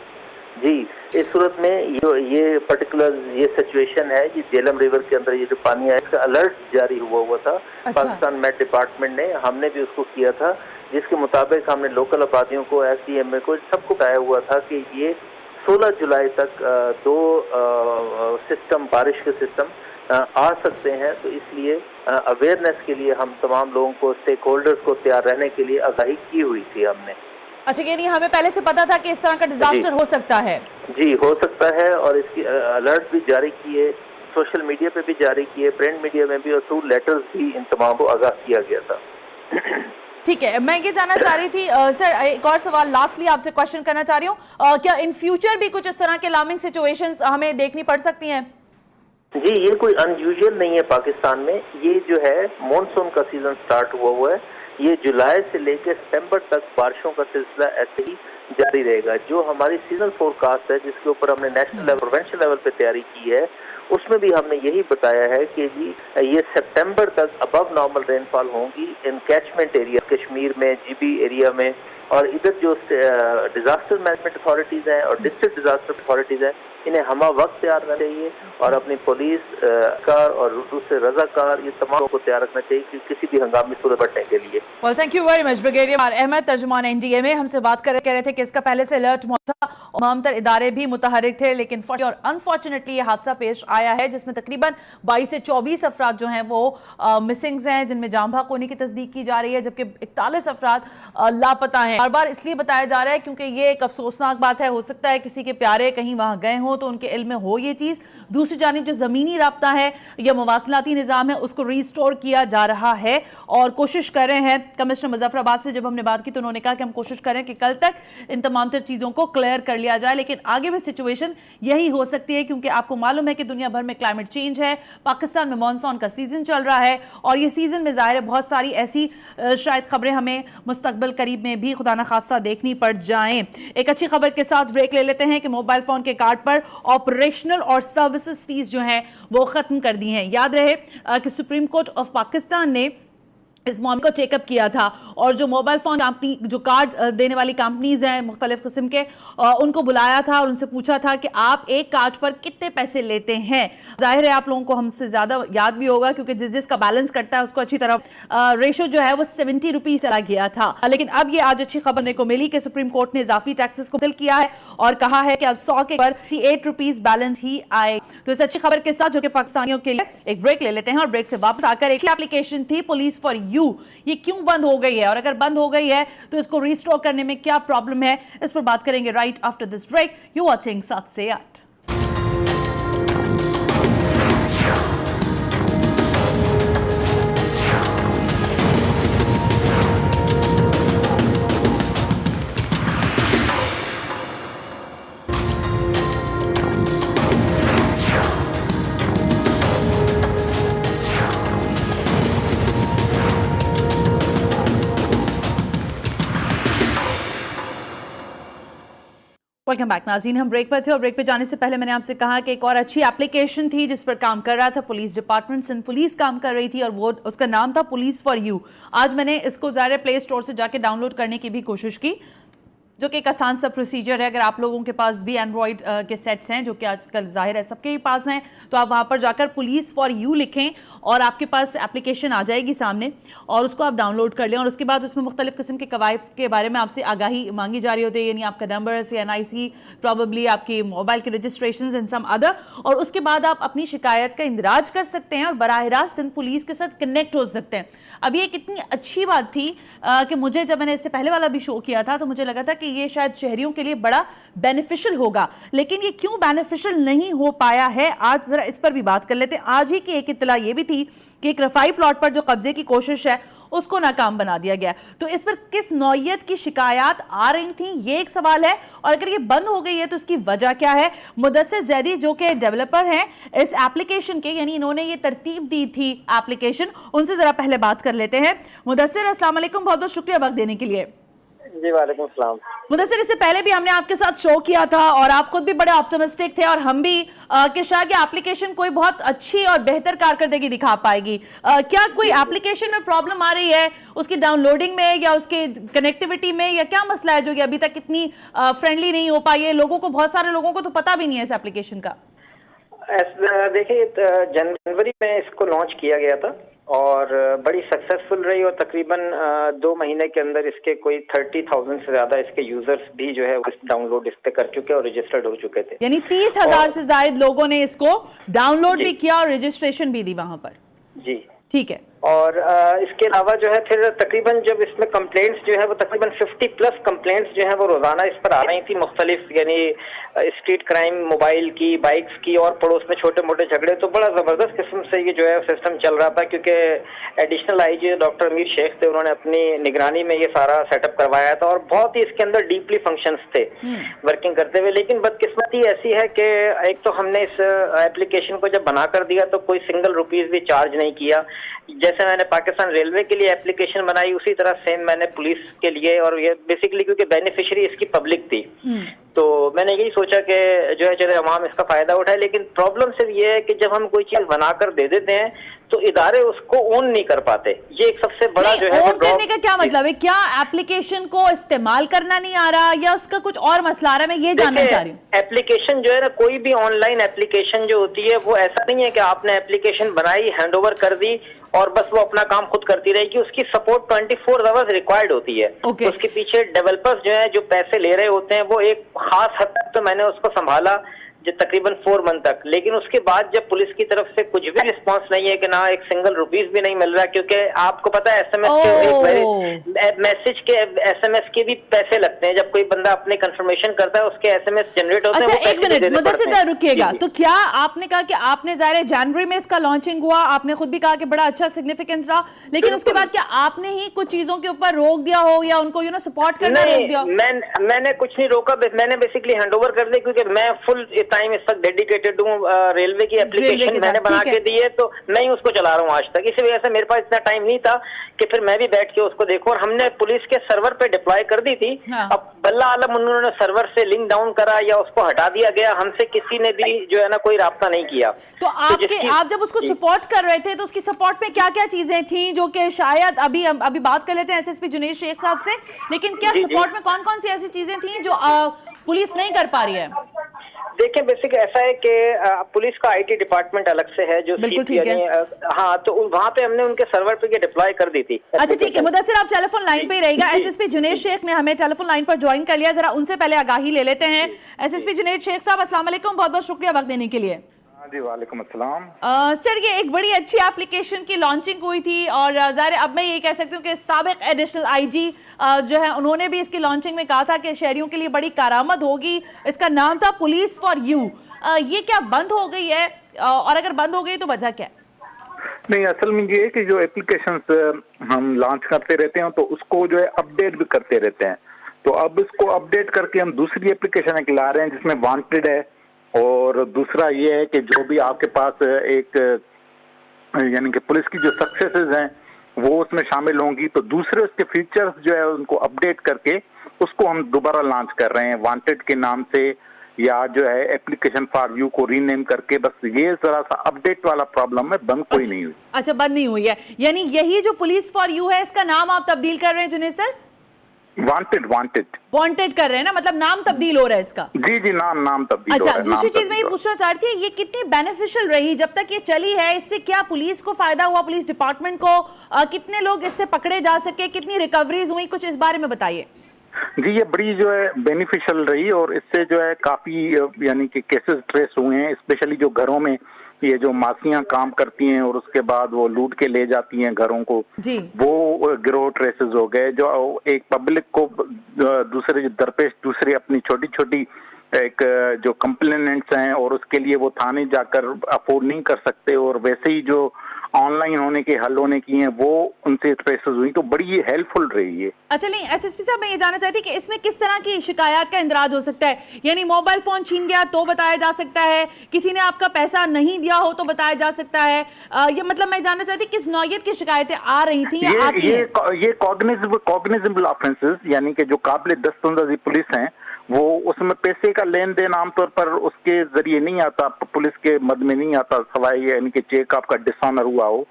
जी, इस सूरत में ये पर्टिकुलर ये सिचुएशन है, ये झेलम रिवर के अंदर ये जो पानी है इसका अलर्ट जारी हुआ था। पाकिस्तान मेट डिपार्टमेंट ने, हमने भी उसको किया था, जिसके मुताबिक हमने लोकल आबादियों को, एसडीएमए को, सबको बताया हुआ था कि ये 16 जुलाई तक 2 सिस्टम, बारिश के सिस्टम आ सकते हैं। तो इसलिए अवेयरनेस के लिए हम तमाम लोगों को, स्टेक होल्डर्स को तैयार रहने के लिए आगाही की हुई थी हमने। अच्छा, ये नहीं हमें पहले से पता था कि इस तरह का डिजास्टर हो सकता है? जी हो सकता है, और इसकी अलर्ट भी जारी किए, सोशल मीडिया पे भी जारी किए, प्रिंट मीडिया में भी, और थ्रू लेटर्स भी इन तमाम को आगाह किया गया था। ठीक है, मैं ये जानना चाह रही थी सर, एक और सवाल लास्टली आपसे क्वेश्चन करना चाह रही हूँ, क्या इन फ्यूचर भी कुछ इस तरह के अलार्मिंग सिचुएशंस हमें देखनी पड़ सकती हैं? जी, ये कोई अनयूजुअल नहीं है पाकिस्तान में। ये जो है मॉनसून का सीजन स्टार्ट हुआ है, ये जुलाई से लेकर सितंबर तक बारिशों का सिलसिला ऐसे ही जारी रहेगा। जो हमारी सीजनल फोरकास्ट है, जिसके ऊपर हमने नेशनल लेवल, प्रोविंशियल लेवल पे तैयारी की है, उसमें भी हमने यही बताया है कि जी ये सितंबर तक अबव नॉर्मल रेनफॉल होंगी इन कैचमेंट एरिया, कश्मीर में, जीबी एरिया में, और इधर जो डिजास्टर मैनेजमेंट अथॉरिटीज हैं और डिस्ट्रिक्ट डिजास्टर अथॉरिटीज हैं, इन्हें हमा वक्त तैयार रहना चाहिए, और अपनी पुलिस कार और दूसरे रजाकार, ये तमाम को तैयार रखना चाहिए कि किसी भी हंगामी सूरत बटने के लिए। Well, thank you very much brigadier Ahmed, तर्जुमान एनडीएमए, हमसे बात कह रहे थे कि इसका पहले से अलर्ट मौजूद था, तमाम इदारे भी मुतहरिक थे, लेकिन और अनफॉर्चुनेटली ये हादसा पेश आया है जिसमें तकरीबन 22 से 24 अफराद जो हैं वो मिसिंग्स हैं, जिनमें जाम बहक होने की तस्दीक की जा रही है, जबकि 41 अफराद लापता हैं। बार बार इसलिए बताया जा रहा है क्योंकि ये एक अफसोसनाक बात है, हो सकता है किसी के प्यारे कहीं वहां गए हों तो उनके इल्म में हो ये चीज़। दूसरी जानिब जो ज़मीनी राब्ता है या मवासलाती निज़ाम है उसको रिस्टोर किया जा रहा है और कोशिश कर रहे हैं। कमिश्नर मुजफ्फराबाद से जब हमने बात की तो उन्होंने कहा कि हम कोशिश करें कि कल तक इन तमाम तर चीज़ों को क्लियर कर लिया जाए, लेकिन आगे भी सिचुएशन यही हो सकती है क्योंकि आपको मालूम है कि दुनिया भर में क्लाइमेट चेंज है, पाकिस्तान में मॉनसून का सीजन चल रहा है और ये सीजन में ज़ाहिर है बहुत सारी ऐसी शायद खबरें हमें मुस्तकबिल करीब में भी खुदा न खास्ता देखनी पड़ जाएं। एक अच्छी खबर के साथ ब्रेक ले लेते हैं कि मोबाइल फोन के कार्ड पर ऑपरेशनल और सर्विसेज फीस जो है वो खत्म कर दी हैं। याद रहे कि सुप्रीम कोर्ट ऑफ पाकिस्तान ने इस मामले को चेकअप किया था और जो मोबाइल फोन कंपनी, जो कार्ड देने वाली कंपनीज हैं मुख्तलिफ किस्म के, उनको बुलाया था और उनसे पूछा था कि आप एक कार्ड पर कितने पैसे लेते हैं। जाहिर है आप लोगों को हमसे ज़्यादा याद भी होगा क्योंकि जिसका बैलेंस कटता है उसको अच्छी तरह रेशो जो है वो 70 रुपीज़ चला गया था। लेकिन अब ये आज अच्छी खबर को मिली कि सुप्रीम कोर्ट ने इजाफी टैक्सेस को बदल किया है और कहा है कि अब 100 के पर 8 रुपीज़ बैलेंस ही आए। तो इस अच्छी खबर के साथ जो कि पाकिस्तानियों के लिए, एक ब्रेक ले लेते हैं और ब्रेक से वापस आकर एक एप्लीकेशन थी पुलिस फॉर ये क्यों बंद हो गई है और अगर बंद हो गई है तो इसको रिस्टोर करने में क्या प्रॉब्लम है, इस पर बात करेंगे right after this break. You watching 7 से 8। वेलकम बैक नाज़रीन, हम ब्रेक पर थे और ब्रेक पे जाने से पहले मैंने आपसे कहा कि एक और अच्छी एप्लीकेशन थी जिस पर काम कर रहा था पुलिस डिपार्टमेंट, सिंध पुलिस काम कर रही थी और वो उसका नाम था पुलिस फॉर यू। आज मैंने इसको ज़ाहिर प्ले स्टोर से जाके डाउनलोड करने की भी कोशिश की, जो कि एक आसान सा प्रोसीजर है। अगर आप लोगों के पास भी एंड्रॉयड के सेट्स हैं, जो कि आजकल जाहिर है सबके ही पास हैं, तो आप वहाँ पर जाकर पुलिस फॉर यू लिखें और आपके पास एप्लीकेशन आ जाएगी सामने और उसको आप डाउनलोड कर लें। और उसके बाद उसमें मुख्तलिफ किस्म के कवायद के बारे में आपसे आगाही मांगी जा रही होती है, यानी आपका नंबर से NIC, प्रॉबेबली आपकी मोबाइल के रजिस्ट्रेशन एंड सम अदर, और उसके बाद आप अपनी शिकायत का इंदराज कर सकते हैं और बराह रास्त सिंध पुलिस के साथ कनेक्ट हो सकते हैं। अब ये कितनी अच्छी बात थी कि मुझे, जब मैंने इससे पहले वाला भी शो किया था, तो मुझे लगा था कि ये शायद शहरियों के लिए बड़ा बेनिफिशियल होगा, लेकिन ये क्यों बेनिफिशियल नहीं हो पाया है, आज जरा इस पर भी बात कर लेते हैं। आज ही की एक इत्तला ये भी थी कि एक रफाई प्लॉट पर जो कब्जे की कोशिश है उसको नाकाम बना दिया गया। तो इस पर किस नौयत की शिकायत आ रही थी, ये एक सवाल है, और अगर ये बंद हो गई है तो इसकी वजह क्या है। मुदस्सिर ज़ैदी जो कि डेवलपर हैं इस एप्लीकेशन के, यानी इन्होंने ये तरतीब दी थी एप्लीकेशन, उनसे जरा पहले बात कर लेते हैं। मुदस्सिर, अस्सलाम वालेकुम, बहुत बहुत शुक्रिया वक्त देने के लिए। जी वालेकुम सलाम। मुदस्सिर, इससे पहले भी हमने आपके साथ शो किया था और आप खुद भी बड़े ऑप्टिमिस्टिक थे और हम भी कि शायद ये एप्लीकेशन कोई बहुत अच्छी और बेहतर कारकर्दगी दिखा पाएगी। क्या कोई एप्लीकेशन में प्रॉब्लम आ रही है उसकी डाउनलोडिंग में या उसके कनेक्टिविटी में, या क्या मसला है जो कि अभी तक इतनी फ्रेंडली नहीं हो पाई है? लोगों को, बहुत सारे लोगों को तो पता भी नहीं है इस एप्लीकेशन का। देखिए, जनवरी में इसको लॉन्च किया गया था और बड़ी सक्सेसफुल रही और तकरीबन 2 महीने के अंदर इसके कोई 30,000 से ज्यादा इसके यूजर्स भी जो है डाउनलोड इस पे कर चुके और रजिस्टर्ड हो चुके थे। यानी 30,000 से ज्यादा लोगों ने इसको डाउनलोड भी किया और रजिस्ट्रेशन भी दी वहां पर। जी ठीक है। और इसके अलावा जो है फिर तकरीबन जब इसमें कंप्लेंट्स जो है वो तकरीबन 50+ कंप्लेंट्स जो है वो रोजाना इस पर आ रही थी, मुख्तलिफ यानी स्ट्रीट क्राइम, मोबाइल की, बाइक्स की और पड़ोस में छोटे मोटे झगड़े। तो बड़ा जबरदस्त किस्म से ये जो है सिस्टम चल रहा था, क्योंकि एडिशनल IG डॉक्टर अमीर शेख थे, उन्होंने अपनी निगरानी में ये सारा सेटअप करवाया था और बहुत ही इसके अंदर डीपली फंक्शंस थे वर्किंग करते हुए। लेकिन बदकिस्मती ऐसी है कि एक तो हमने इस एप्लीकेशन को जब बना कर दिया तो कोई सिंगल रुपीज भी चार्ज नहीं किया। जैसे मैंने पाकिस्तान रेलवे के लिए एप्लीकेशन बनाई उसी तरह सेम मैंने पुलिस के लिए, और ये बेसिकली क्योंकि बेनिफिशियरी इसकी पब्लिक थी तो मैंने यही सोचा कि जो है चले अवाम इसका फायदा उठाए। लेकिन प्रॉब्लम सिर्फ ये है कि जब हम कोई चीज बनाकर दे देते हैं तो इदारे उसको ओन नहीं कर पाते। ये एक सबसे बड़ा जो है ओन करने का क्या मतलब है? क्या एप्लीकेशन को इस्तेमाल करना नहीं आ रहा या उसका कुछ और मसला आ रहा है? मैं ये जानना चाह रही हूँ। एप्लीकेशन जो है ना, कोई भी ऑनलाइन एप्लीकेशन जो होती है वो ऐसा नहीं है कि आपने एप्लीकेशन बनाई, हैंड ओवर कर दी और बस वो अपना काम खुद करती रहेगी। उसकी सपोर्ट 24 आवर्स रिक्वायर्ड होती है। उसके पीछे डेवलपर्स जो है जो पैसे ले रहे होते हैं वो एक खास हद तक तो मैंने उसको संभाला जो तकरीबन 4 मंथ तक, लेकिन उसके बाद जब पुलिस की तरफ से कुछ भी रिस्पांस नहीं है कि ना एक सिंगल रुपीस भी नहीं मिल रहा, क्योंकि आपको पता है SMS के भी पैसे लगते हैं। जब कोई बंदा अपने कंफर्मेशन करता है उसके SMS जनरेट होते हैं। अच्छा, एक मिनट मुदस्सिर ज़रा रुकिएगा। तो क्या आपने कहा कि आपने ज़ाहिर है जनवरी में इसका लॉन्चिंग हुआ, आपने खुद भी कहा कि बड़ा अच्छा सिग्निफिकेंस रहा, लेकिन उसके बाद क्या आपने ही कुछ चीजों के ऊपर रोक दिया हो या उनको सपोर्ट करना रोक दिया? मैंने कुछ नहीं रोका, मैंने बेसिकली हैंडओवर कर दिया, क्योंकि मैं फुल टाइम इस वक्त डेडिकेटेड हूँ रेलवे की एप्लीकेशन मैंने बना के दी है, तो मैं ही उसको चला रहा हूँ आज तक। इसी वजह से मेरे पास इतना टाइम नहीं था कि फिर मैं भी बैठ के उसको देखूं, और हमने पुलिस के सर्वर पे डिप्लॉय कर दी थी। हाँ। अब बल्ला आलम उन्होंने सर्वर से लिंक डाउन करा या उसको हटा दिया गया, हमसे किसी ने भी जो है ना कोई राब्ता नहीं किया। तो आप जब उसको सपोर्ट कर रहे थे तो उसकी सपोर्ट में क्या क्या चीजें थी जो कि शायद अभी बात कर लेते हैं SSP जुनेद शेख साहब से, लेकिन क्या सपोर्ट में कौन कौन सी ऐसी चीजें थी जो पुलिस नहीं कर पा रही है? देखिए, बेसिक ऐसा है कि पुलिस का IT डिपार्टमेंट अलग से है जो हाँ, तो वहाँ पे हमने उनके सर्वर पे डिप्लॉय कर दी थी। अच्छा ठीक है मुदस्सिर, आप टेलीफोन लाइन पे ही रहेगा। SSP जुनेद शेख ने हमें टेलीफोन लाइन पर ज्वाइन कर लिया, जरा उनसे पहले आगाही ले लेते हैं। SSP जुनेद शेख साहब, अस्सलाम वालेकुम, बहुत बहुत शुक्रिया वक्त देने के लिए। जी वालेकुम अस्सलाम। सर, ये एक बड़ी अच्छी एप्लीकेशन की लॉन्चिंग हुई थी और ज़ाहिर अब मैं ये कह सकती हूँ कि साबिक एडिशनल IG जो है उन्होंने भी इसकी लॉन्चिंग में कहा था कि शहरियों के लिए बड़ी कारामद होगी। इसका नाम था पुलिस फॉर यू। ये क्या बंद हो गई है, और अगर बंद हो गई तो वजह क्या है? नहीं, असल में ये है कि जो एप्लीकेशंस हम लॉन्च करते रहते हैं तो उसको जो है अपडेट भी करते रहते हैं। तो अब इसको अपडेट करके हम दूसरी एप्लीकेशन एक ला रहे हैं जिसमें वांटेड है, और दूसरा ये है कि जो भी आपके पास एक यानी कि पुलिस की जो सक्सेसेस हैं वो उसमें शामिल होंगी। तो दूसरे उसके फीचर्स जो है उनको अपडेट करके उसको हम दोबारा लॉन्च कर रहे हैं वांटेड के नाम से, या जो है एप्लीकेशन फॉर यू को रीनेम करके। बस ये जरा सा अपडेट वाला प्रॉब्लम है, बंद कोई नहीं हुई। अच्छा, बंद नहीं हुई है, यानी यही जो पुलिस फॉर यू है इसका नाम आप तब्दील कर रहे हैं जुनेद सर? वांटेड कर रहे हैं ना, मतलब नाम तब्दील हो रहा है इसका? जी, नाम तब्दील हो रहा है। अच्छा, दूसरी चीज मैं ये पूछना चाह रही थी, ये कितनी बेनिफिशियल रही जब तक ये चली है? इससे क्या पुलिस को फायदा हुआ, पुलिस डिपार्टमेंट को? कितने लोग इससे पकड़े जा सके, कितनी रिकवरीज हुई, कुछ इस बारे में बताइए। जी, ये बड़ी जो है बेनिफिशियल रही और इससे जो है काफी यानी कि केसेस ट्रेस हुए हैं, स्पेशली जो घरों में ये जो मासियां काम करती हैं और उसके बाद वो लूट के ले जाती हैं घरों को, वो गिरोह ट्रेसेस हो गए। जो एक पब्लिक को दूसरे दरपेश दूसरी अपनी छोटी छोटी एक जो कंप्लेनेंट्स हैं और उसके लिए वो थाने जाकर अफोर्ड नहीं कर सकते, और वैसे ही जो ऑनलाइन होने के हल होने की हैं वो उनसे ट्रेसेस हुई, तो बड़ी हेल्पफुल रही है। अच्छा, नहीं एसएसपी साहब, मैं ये जानना चाहती कि इसमें किस तरह की शिकायत का इंदराज हो सकता है? यानी मोबाइल फोन छीन गया तो बताया जा सकता है, किसी ने आपका पैसा नहीं दिया हो तो बताया जा सकता है, ये मतलब मैं जानना चाहती किस नौयत की शिकायतें आ रही थी? ये कॉग्निजेबल ऑफेंसेस, यानी कि जो काबिल दस्तंदाजी पुलिस हैं, वो उसमें पैसे का लेन देन आमतौर पर उसके जरिए नहीं आता, पुलिस के मद में नहीं आता, सवाई यानी कि चेक आपका डिसऑनर हुआ हो।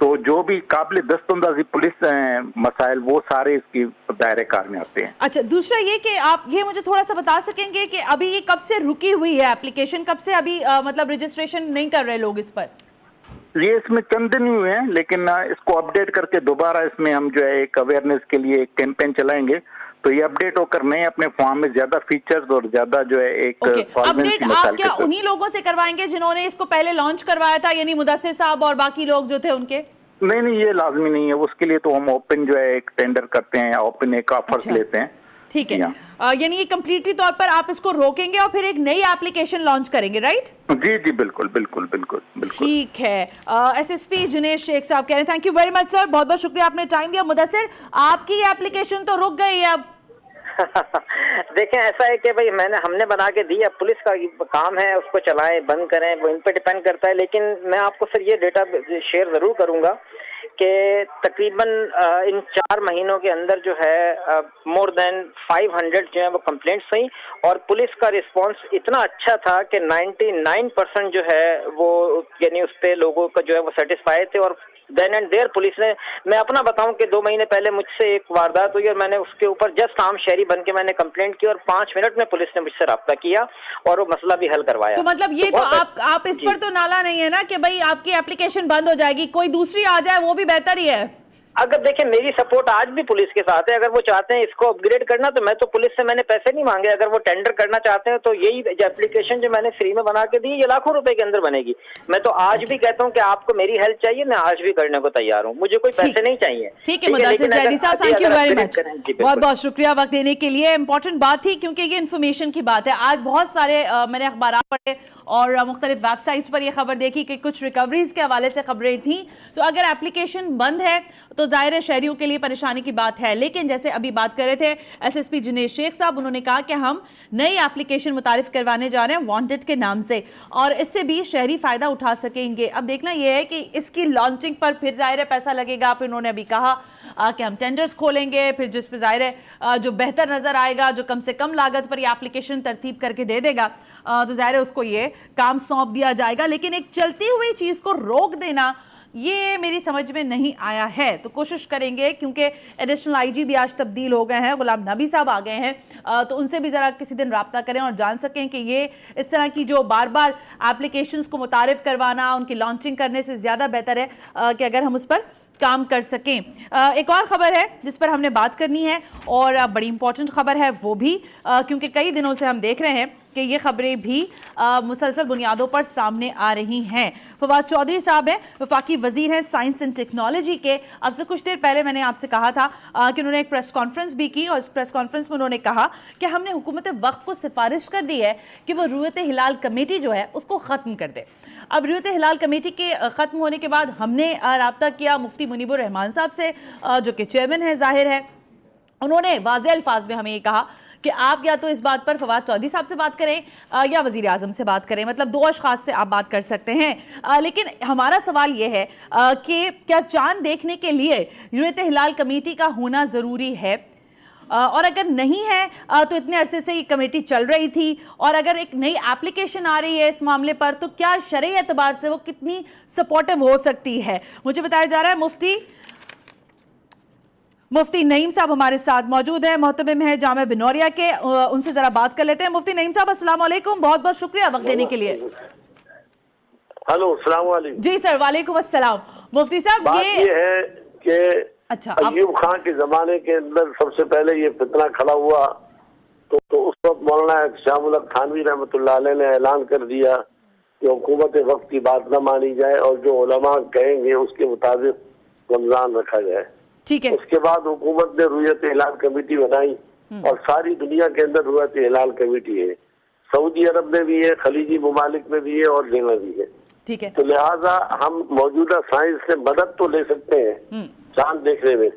तो जो भी काबिल दस्तंदाजी पुलिस मसाइल वो सारे इसकी दायरे कार में आते हैं। अच्छा, दूसरा ये कि आप ये मुझे थोड़ा सा बता सकेंगे कि अभी ये कब से रुकी हुई है एप्लीकेशन, कब से अभी मतलब रजिस्ट्रेशन नहीं कर रहे लोग इस पर? ये इसमें चंद दिन हुए हैं, लेकिन इसको अपडेट करके दोबारा इसमें हम जो है एक अवेयरनेस के लिए एक कैंपेन चलाएंगे, तो ये अपडेट होकर नए अपने फॉर्म में ज्यादा फीचर्स और ज्यादा जो है एक अपडेट आप क्या उन्हीं लोगों से करवाएंगे जिन्होंने इसको पहले लॉन्च करवाया था, यानी मुदस्सिर साहब और बाकी लोग जो थे उनके? नहीं, ये लाजमी नहीं है, उसके लिए तो हम ओपन जो है एक टेंडर करते हैं, ओपन एक ऑफर्स लेते हैं। ठीक है, यानी ये कम्प्लीटली तौर पर आप इसको रोकेंगे और फिर एक नई एप्लीकेशन लॉन्च करेंगे, राइट? जी, बिल्कुल। ठीक है, एसएसपी जुनेद शेख साहब कह रहे हैं, thank you very much sir, बहुत बहुत शुक्रिया, आपने टाइम दिया। मुदस्सिर, आपकी एप्लीकेशन तो रुक गई है अब। देखें, ऐसा है कि भाई हमने बना के दी, अब पुलिस का काम है उसको चलाएं बंद करें, वो इन पे डिपेंड करता है। लेकिन मैं आपको सर ये डेटा शेयर जरूर करूंगा कि तकरीबन इन 4 महीनों के अंदर जो है मोर देन 500 जो है वो कंप्लेंट्स हुई, और पुलिस का रिस्पांस इतना अच्छा था कि 99% जो है वो यानी उस पे लोगों का जो है वो सेटिस्फाई थे। और देन एंड देयर पुलिस ने, मैं अपना बताऊं कि 2 महीने पहले मुझसे एक वारदात हुई और मैंने उसके ऊपर जस्ट आम शहरी बन के मैंने कंप्लेंट की, और 5 मिनट में पुलिस ने मुझसे राब्ता किया और वो मसला भी हल करवाया। तो मतलब ये तो आप इस पर तो नाला नहीं है ना कि भाई आपकी एप्लीकेशन बंद हो जाएगी, कोई दूसरी आ जाए वो भी बेहतर ही है? अगर देखें, मेरी सपोर्ट आज भी पुलिस के साथ है। अगर वो चाहते हैं इसको अपग्रेड करना, तो मैं तो पुलिस से मैंने पैसे नहीं मांगे। अगर वो टेंडर करना चाहते हैं तो यही एप्लीकेशन जो मैंने फ्री में बना के दी, ये लाखों रुपए के अंदर बनेगी। मैं तो आज भी कहता हूँ कि आपको मेरी हेल्प चाहिए, मैं आज भी करने को तैयार हूँ, मुझे कोई पैसे नहीं चाहिए। ठीक है मुदस्सिर ज़ैदी साहब, थैंक यू वेरी मच, बहुत बहुत शुक्रिया वक्त देने के लिए। इंपॉर्टेंट बात थी क्योंकि ये इन्फॉर्मेशन की बात है। आज बहुत सारे मैंने अखबार पढ़े और मुख्तलिफ वेबसाइट्स पर यह खबर देखी कि कुछ रिकवरीज के हवाले से खबरें थी। तो अगर एप्लीकेशन बंद है तो जाहिर है शहरियों के लिए परेशानी की बात है। लेकिन जैसे अभी बात कर रहे थे एसएसपी जुनेद शेख साहब, उन्होंने कहा कि हम नई एप्लीकेशन मुतारिफ करवाने जा रहे हैं वांटेड के नाम से, और इससे भी शहरी फायदा उठा सकेंगे। अब देखना यह है कि इसकी लॉन्चिंग पर फिर जाहिर है पैसा लगेगा। फिर उन्होंने अभी कहा कि हम टेंडर्स खोलेंगे, फिर जिस पर जाहिर है जो बेहतर नजर आएगा, जो कम से कम लागत पर यह एप्लीकेशन तरतीब करके दे देगा, तो जाहिर है उसको ये काम सौंप दिया जाएगा। लेकिन एक चलती हुई चीज को रोक देना, ये मेरी समझ में नहीं आया है। तो कोशिश करेंगे, क्योंकि एडिशनल आईजी भी आज तब्दील हो गए हैं, गुलाम नबी साहब आ गए हैं, तो उनसे भी ज़रा किसी दिन राब्ता करें और जान सकें कि ये इस तरह की जो बार बार एप्लीकेशंस को मुतारिफ करवाना, उनकी लॉन्चिंग करने से ज़्यादा बेहतर है कि अगर हम उस पर काम कर सकें। एक और ख़बर है जिस पर हमने बात करनी है, और बड़ी इंपॉर्टेंट ख़बर है वो भी, क्योंकि कई दिनों से हम देख रहे हैं कि ये खबरें भी मुसलसल बुनियादों पर सामने आ रही हैं। फवाद चौधरी साहब हैं, वफाकी वजीर हैं साइंस एंड टेक्नोलॉजी के। अब से कुछ देर पहले मैंने आपसे कहा था कि उन्होंने एक प्रेस कॉन्फ्रेंस भी की, और इस प्रेस कॉन्फ्रेंस में उन्होंने कहा कि हमने हुकूमत वक्त को सिफारिश कर दी है कि वो रूयत हिलाल कमेटी जो है उसको ख़त्म कर दे। अब रूयत हिलाल कमेटी के ख़त्म होने के बाद हमने राब्ता किया मुफ्ती मुनीबुर रहमान साहब से, जो कि चेयरमैन है, जाहिर है उन्होंने वाज़ेह अल्फाज में हमें ये कहा کہ آپ یا تو اس بات پر فواد چودھری صاحب سے بات کریں یا وزیر اعظم سے بات کریں، مطلب دو اشخاص سے آپ بات کر سکتے ہیں، لیکن ہمارا سوال یہ ہے کہ کیا چاند دیکھنے کے لیے رؤیت ہلال کمیٹی کا ہونا ضروری ہے؟ اور اگر نہیں ہے تو اتنے عرصے سے یہ کمیٹی چل رہی تھی، اور اگر ایک نئی اپلیکیشن آ رہی ہے اس معاملے پر تو کیا شرعی اعتبار سے وہ کتنی سپورٹیو ہو سکتی ہے؟ مجھے بتایا جا رہا ہے مفتی نعیم صاحب ہمارے ساتھ موجود ہیں، محتمم ہیں جامعہ بنوریا کے، ان سے ذرا بات کر لیتے ہیں۔ مفتی نعیم صاحب السلام علیکم، بہت بہت شکریہ وقت دینے کے لیے۔ ہلو السلام علیکم۔ جی سر، وعلیکم السلام۔ مفتی صاحب بات یہ ہے کہ اچھا ایوب خان کے زمانے کے اندر سب سے پہلے یہ فتنہ کھڑا ہوا تو اس وقت مولانا شام الحق تھانوی رحمۃ اللہ علیہ نے اعلان کر دیا کہ حکومت وقت کی بات نہ مانی جائے اور جو علماء کہیں گے اس کے مطابق رمضان رکھا جائے۔ ٹھیک ہے۔ اس کے بعد حکومت نے رؤیت ہلال کمیٹی بنائی اور ساری دنیا کے اندر رؤیت ہلال کمیٹی ہے، سعودی عرب میں بھی ہے، خلیجی ممالک میں بھی ہے اور جگہ بھی ہے۔ ٹھیک ہے۔ تو لہٰذا ہم موجودہ سائنس سے مدد تو لے سکتے ہیں چاند دیکھنے میں،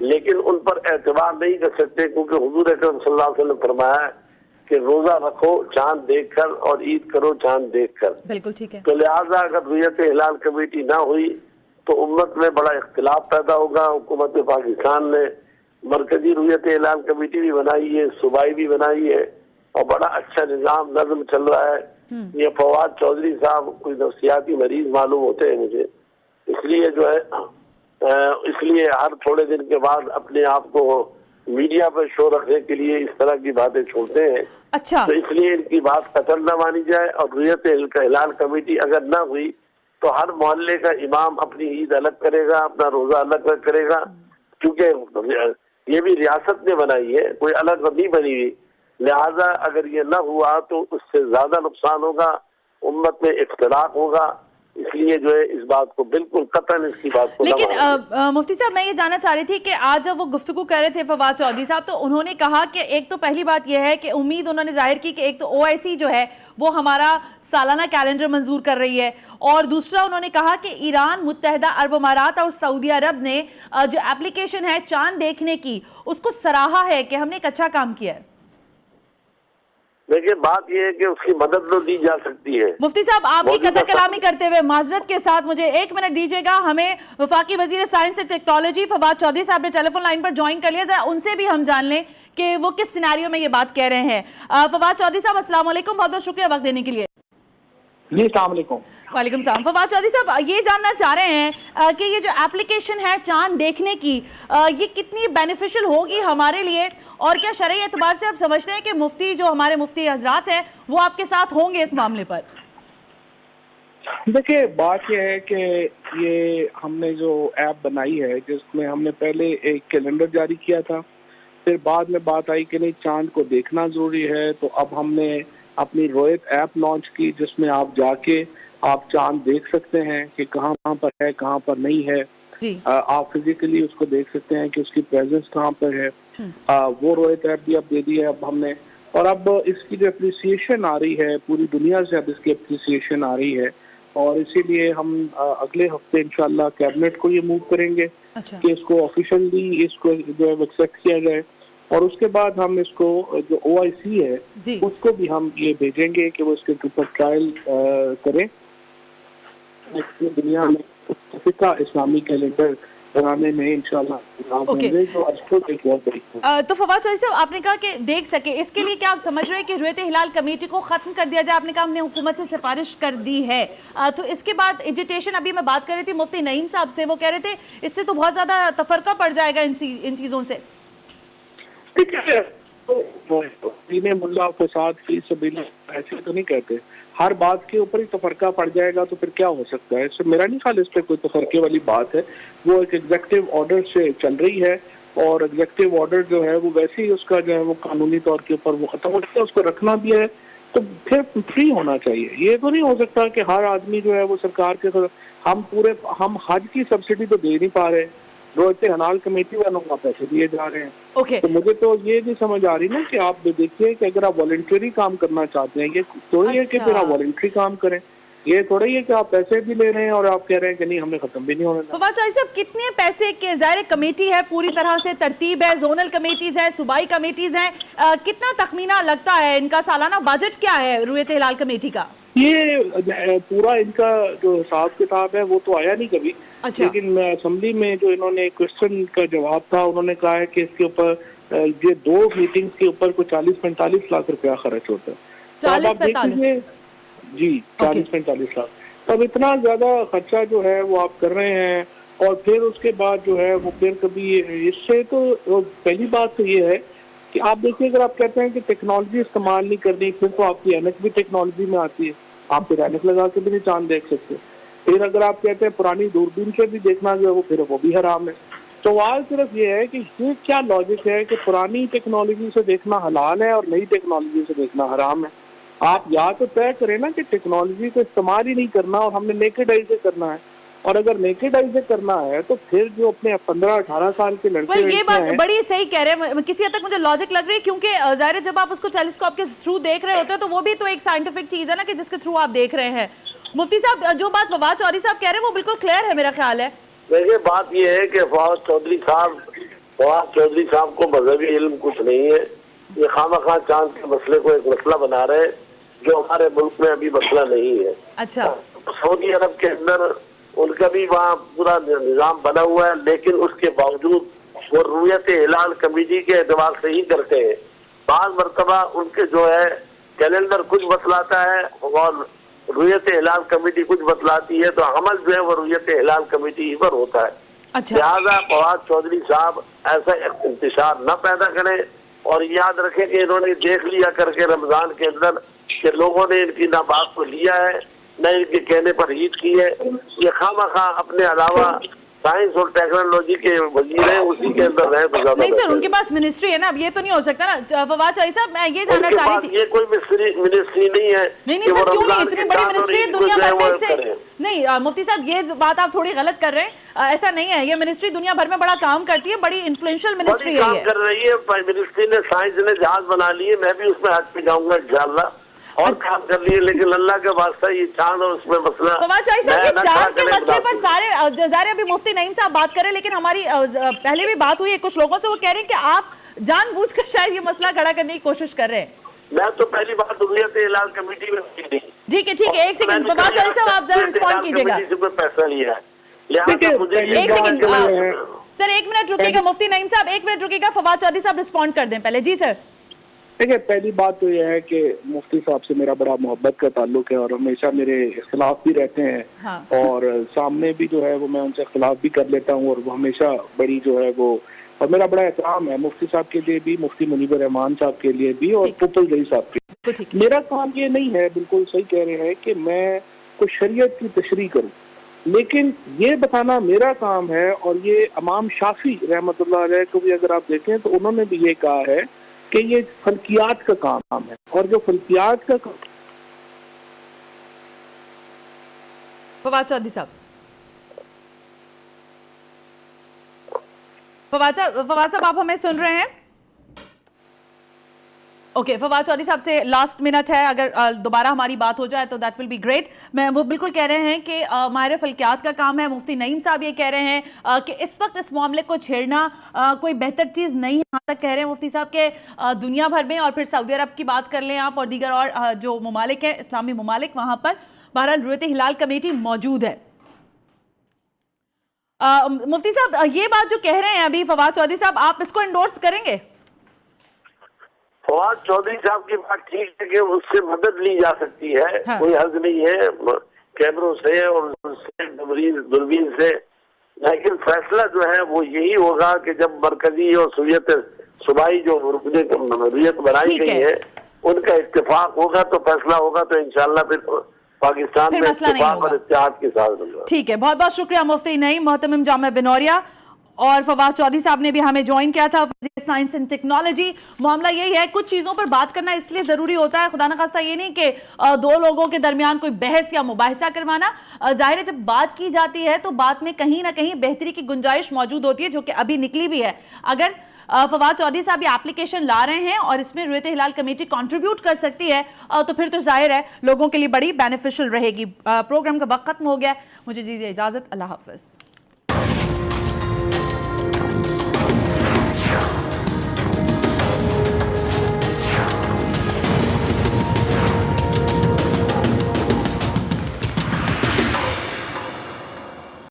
لیکن ان پر اعتبار نہیں کر سکتے، کیونکہ حضور اکرم صلی اللہ علیہ وسلم نے فرمایا ہے کہ روزہ رکھو چاند دیکھ کر اور عید کرو چاند دیکھ کر۔ بالکل ٹھیک ہے۔ تو لہٰذا اگر رؤیت ہلال کمیٹی نہ ہوئی تو امت میں بڑا اختلاف پیدا ہوگا۔ حکومت پاکستان نے مرکزی رؤیت ہلال کمیٹی بھی بنائی ہے، صوبائی بھی بنائی ہے اور بڑا اچھا نظام نظم چل رہا ہے۔ یہ فواد چودھری صاحب کوئی نفسیاتی مریض معلوم ہوتے ہیں مجھے، اس لیے ہر تھوڑے دن کے بعد اپنے آپ کو میڈیا پر شو رکھنے کے لیے اس طرح کی باتیں چھوڑتے ہیں۔ اچھا، تو اس لیے ان کی بات قطعاً نہ مانی جائے، اور رؤیت ہلال کمیٹی اگر نہ ہوئی تو ہر محلے کا امام اپنی عید الگ کرے گا، اپنا روزہ الگ کرے گا، کیونکہ یہ بھی ریاست نے بنائی ہے، کوئی الگ نہیں بنی ہوئی۔ لہذا اگر یہ نہ ہوا تو اس سے زیادہ نقصان ہوگا، امت میں اختلاف ہوگا، اس لیے جو ہے اس بات کو بالکل قطعاً اس کی بات کو نہ لیکن مانیں۔ مفتی صاحب میں یہ جاننا چاہ رہی تھی کہ آج جب وہ گفتگو کر رہے تھے فواد چودھری صاحب تو انہوں نے کہا کہ ایک تو پہلی بات یہ ہے کہ امید انہوں نے ظاہر کی کہ ایک تو OIC جو ہے وہ ہمارا سالانہ کیلنڈر منظور کر رہی ہے، اور دوسرا انہوں نے کہا کہ ایران، متحدہ عرب امارات اور سعودی عرب نے جو اپلیکیشن ہے چاند دیکھنے کی اس کو سراہا ہے کہ ہم نے ایک اچھا کام کیا ہے۔ دیکھیے بات یہ ہے کہ اس کی مدد تو دی جا سکتی ہے۔ مفتی صاحب آپ کی قطع کلامی کرتے ہوئے معذرت کے ساتھ مجھے 1 منٹ دیجیے گا، ہمیں وفاقی وزیر science and technology Fawad Chaudhry صاحب نے ٹیلی فون لائن پر جوائن کر لیا، ذرا ان سے بھی ہم جان لیں کہ وہ کس سیناریو میں یہ بات کہہ رہے ہیں۔ فواد چودھری صاحب السلام علیکم، بہت بہت شکریہ وقت دینے کے لیے۔ جی السلام علیکم۔ وعلیکم السلام۔ فواد چودھری صاحب یہ جاننا چاہ رہے ہیں کہ یہ جو اپلیکیشن ہے چاند دیکھنے کی یہ کتنی بینیفیشل ہوگی ہمارے لیے، اور کیا شرعی اعتبار سے آپ سمجھتے ہیں کہ مفتی جو ہمارے مفتی حضرات ہیں وہ آپ کے ساتھ ہوں گے اس معاملے پر؟ دیکھیں بات یہ ہے کہ یہ ہم نے جو ایپ بنائی ہے جس میں ہم نے پہلے ایک کیلنڈر جاری کیا تھا، پھر بعد میں بات آئی کہ نہیں چاند کو دیکھنا ضروری ہے، تو اب ہم نے اپنی رؤیت ایپ لانچ کی جس میں آپ جا کے آپ چاند دیکھ سکتے ہیں کہ کہاں پر ہے کہاں پر نہیں ہے۔ آپ فزیکلی اس کو دیکھ سکتے ہیں کہ اس کی پریزنس کہاں پر ہے۔ وہ رؤیت ایپ بھی اب دے دی ہے اب ہم نے، اور اب اس کی جو اپریسیشن آ رہی ہے پوری دنیا سے، اب اس کی اپریسیشن آ رہی ہے، اور اسی لیے ہم اگلے ہفتے انشاءاللہ کیبنٹ کو یہ موو کریں گے کہ اس کو آفیشلی اس کو جو ہے ایکسیپٹ کیا جائے، اور اس کے بعد ہم اس کو جو OIC ہے اس کو بھی ہم یہ بھیجیں گے کہ وہ اس کے اوپر ٹرائل کریں دنیا میں اسلامی کیلنڈر بنانے میں انشاءاللہ۔ تو فواد چودھری صاحب آپ نے کہا کہ دیکھ سکے، اس کے لیے کیا آپ سمجھ رہے ہیں کہ رؤیت ہلال کمیٹی کو ختم کر دیا جائے؟ آپ نے کہا ہم نے حکومت سے سفارش کر دی ہے، تو اس کے بعد ایجیٹیشن، ابھی میں بات کر رہی تھی مفتی نعیم صاحب سے، وہ کہہ رہے تھے اس سے تو بہت زیادہ تفرقہ پڑ جائے گا ان چیزوں سے۔ ملا فساد فی سبیل ایسے تو نہیں کہتے، ہر بات کے اوپر ہی تفرقہ پڑ جائے گا تو پھر کیا ہو سکتا ہے؟ میرا نہیں خیال اس پہ کوئی تفرقے والی بات ہے، وہ ایک ایگزیکٹو آرڈر سے چل رہی ہے، اور ایگزیکٹو آرڈر جو ہے وہ ویسے ہی اس کا جو ہے وہ قانونی طور کے اوپر وہ ختم ہو جاتا ہے، اس کو رکھنا بھی ہے تو پھر فری ہونا چاہیے۔ یہ تو نہیں ہو سکتا کہ ہر آدمی جو ہے وہ سرکار کے ہم حج کی سبسڈی تو دے نہیں پا رہے، رؤیت ہلال کمیٹی والوں کو پیسے دیے جا رہے ہیں۔ تو مجھے تو یہ نہیں سمجھ آ رہی نا کہ آپ دیکھیے کہ اگر آپ والنٹری کام کرنا چاہتے ہیں یہ تو یہ کہ پھر آپ والنٹری کام کریں، ये थोड़ा ही है कि आप पैसे भी ले रहे हैं और आप कह रहे हैं कि नहीं हमने खत्म भी नहीं होने देना। फवाद चौधरी साहब, कितने पैसे के, ज़ाहिर कमेटी है, पूरी तरह से तरतीब है, जोनल कमेटीज है, सूबाई कमेटीज हैं, कितना तखमीना लगता है इनका सालाना बजट क्या है रुयत हिलाल कमेटी का? ये पूरा इनका जो हिसाब किताब है वो तो आया नहीं कभी। अच्छा। लेकिन असेंबली में जो इन्होंने क्वेश्चन का जवाब था, उन्होंने कहा है कि इसके ऊपर ये 2 मीटिंग्स के ऊपर कोई 40-45 लाख रुपया खर्च होता है। 40-45 जी 40-45 लाख। तब इतना ज्यादा खर्चा जो है वो आप कर रहे हैं, और फिर उसके बाद जो है वो फिर कभी इससे तो पहली बात तो ये है कि आप देखिए, अगर आप कहते हैं कि टेक्नोलॉजी इस्तेमाल नहीं करनी, फिर तो आपकी ऐनक भी टेक्नोलॉजी में आती है, आप फिर ऐनक लगा के भी नहीं चांद देख सकते। फिर अगर आप कहते हैं पुरानी दूरबीन से भी देखना जो है वो फिर वो भी हराम है। सवाल सिर्फ ये है कि ये क्या लॉजिक है कि पुरानी टेक्नोलॉजी से देखना हलाल है और नई टेक्नोलॉजी से देखना हराम है। आप या तो तय करें ना कि टेक्नोलॉजी को इस्तेमाल ही नहीं करना और हमने नेकेड आई से करना है, और अगर नेकेड आई से करना है तो फिर जो अपने 15-18 साल के लड़के ये बात बड़ी सही कह रहे हैं, किसी हद तक मुझे लॉजिक लग रही है, क्योंकि ज़ाहिर है जब आप उसको टेलीस्कोप के थ्रू देख रहे होते हैं तो वो भी तो एक साइंटिफिक चीज है ना कि जिसके थ्रू आप देख रहे हैं। मुफ्ती साहब, जो बात फवाद चौधरी साहब कह रहे हैं वो बिल्कुल क्लियर है, मेरा ख्याल है। देखिए, बात ये है कि फवाद चौधरी साहब को मजहबी इल्म कुछ नहीं है। ये खामखा चांद के मसले को एक मसला बना रहे हैं जो हमारे मुल्क में अभी मसला नहीं है। अच्छा। सऊदी अरब के अंदर उनका भी वहाँ पूरा निजाम बना हुआ है, लेकिन उसके बावजूद वो रुयत हिलाल कमेटी के एतबार से ही करते हैं। बाद मरतबा उनके जो है कैलेंडर कुछ बतलाता है और रुयत हिलाल कमेटी कुछ बतलाती है, तो अमल जो है वो रुयत हिलाल कमेटी पर होता है। अच्छा। लिहाजा फवाद चौधरी साहब ऐसा इंतशार न पैदा करें, और याद रखें कि इन्होंने देख लिया करके रमजान के अंदर कि लोगों ने इनकी ना बात को लिया है न इनके कहने पर ईद की है। ये खामखा अपने अलावा साइंस और टेक्नोलॉजी के वजीर हैं, उसी के अंदर रहे तो ज्यादा नहीं सर, उनके पास मिनिस्ट्री है ना, अब ये तो नहीं हो सकता ना। फवाद चौधरी साहब, मैं ये जानना चाह रही थी, ये कोई मिनिस्ट्री नहीं है। नहीं सर, क्यों नहीं, इतनी बड़ी मिनिस्ट्री दुनिया भर में से नहीं। मुफ्ती साहब, ये बात आप थोड़ी गलत कर रहे हैं, ऐसा नहीं है। ये मिनिस्ट्री दुनिया भर में बड़ा काम करती है, बड़ी इन्फ्लुएंशियल मिनिस्ट्री है, काम कर रही है। मिनिस्ट्री ने साइंस ने जहाज बना लिए, मैं भी उसमें हज पे जाऊंगा इंशाअल्लाह, और काम कर लिए। लेकिन अल्लाह के वास्ते ये चांद और उसमें मसला, फवाद चौधरी साहब, ये चांद के मसले पर सारे ज़ाहिर अभी मुफ्ती नईम साहब बात कर रहे हैं, लेकिन हमारी पहले भी बात हुई है कुछ लोगों से, वो कह रहे हैं कि आप जानबूझकर शायद ये मसला खड़ा करने की कोशिश कर रहे हैं। मैं तो पहली बार रुयत हिलाल कमेटी में नहीं। ठीक है, एक सेकंड फवाद चौधरी साहब, आप जरा रिस्पॉन्ड कीजिएगा। पैसा लिया है, लिहाजा मुझे एक सेकंड सर, 1 मिनट रुकिएगा। मुफ्ती नईम साहब 1 मिनट रुकिएगा, फवाद चौधरी साहब रिस्पॉन्ड कर दें पहले। जी सर। देखिए, पहली बात तो यह है कि मुफ्ती साहब से मेरा बड़ा मोहब्बत का ताल्लुक है और हमेशा मेरे इख्तिलाफ भी रहते हैं। हाँ। और सामने भी जो है वो मैं उनसे इख्तिलाफ भी कर लेता हूँ, और वो हमेशा बड़ी जो है वो, और मेरा बड़ा एहतराम है मुफ्ती साहब के लिए भी, मुफ्ती मुनीबर रहमान साहब के लिए भी, और पुपल जई साहब के लिए। मेरा काम ये नहीं है, बिल्कुल सही कह रहे हैं, कि मैं कोई शरीयत की तशरीह करूँ, लेकिन ये बताना मेरा काम है। और ये इमाम शाफी रहमतुल्लाह अलैह को भी अगर आप देखें तो उन्होंने भी ये कहा है कि ये फल्कियात का काम है, और जो फल्कियात का काम। फवाद चौधरी साहब, फवाद साहब आप हमें सुन रहे हैं? ओके, फवाद चौधरी साहब से लास्ट मिनट है, अगर दोबारा हमारी बात हो जाए तो दैट विल बी ग्रेट। मैं वो बिल्कुल कह रहे हैं कि माहिर फल्कियात का काम है। मुफ्ती नईम साहब ये कह रहे हैं कि इस वक्त इस मामले को छेड़ना कोई बेहतर चीज़ नहीं है। यहाँ तक कह रहे हैं मुफ्ती साहब के दुनिया भर में, और फिर सऊदी अरब की बात कर लें आप, और दीगर और जो ममालिक हैं, इस्लामी ममालिक, वहाँ पर बहरहाल रुयत हिलाल कमेटी मौजूद है। मुफ्ती साहब, ये बात जो कह रहे हैं अभी फवाद चौधरी साहब, आप इसको इंडोर्स करेंगे? फवाद चौधरी साहब की बात ठीक है कि उससे मदद ली जा सकती है। हाँ। कोई हर्ज नहीं है कैमरों से और दूरबीन से, लेकिन फैसला जो है वो यही होगा कि जब मरकजी और सूबाई जो रुयत बनाई गई है उनका इत्तेफाक होगा तो फैसला होगा, तो इंशाल्लाह फिर पाकिस्तान में इत्तेफाक और इत्तेहाद के साथ होगा। ठीक है, बहुत बहुत शुक्रिया मुफ्ती नईम मोहतमिम जामिया बिनौरिया। और फवाद चौधरी साहब ने भी हमें ज्वाइन किया था, साइंस एंड टेक्नोलॉजी। मामला यही है, कुछ चीज़ों पर बात करना इसलिए ज़रूरी होता है, खुदा न खास्ता ये नहीं कि दो लोगों के दरमियान कोई बहस या मुबाहिसा करवाना। जाहिर है जब बात की जाती है तो बात में कहीं ना कहीं बेहतरी की गुंजाइश मौजूद होती है, जो कि अभी निकली भी है। अगर फवाद चौधरी साहब ये एप्लीकेशन ला रहे हैं और इसमें रुयत हिलाल कमेटी कंट्रीब्यूट कर सकती है, तो फिर तो जाहिर है लोगों के लिए बड़ी बेनिफिशियल रहेगी। प्रोग्राम का वक्त खत्म हो गया, मुझे दीजिए इजाजत, अल्लाह हाफिज।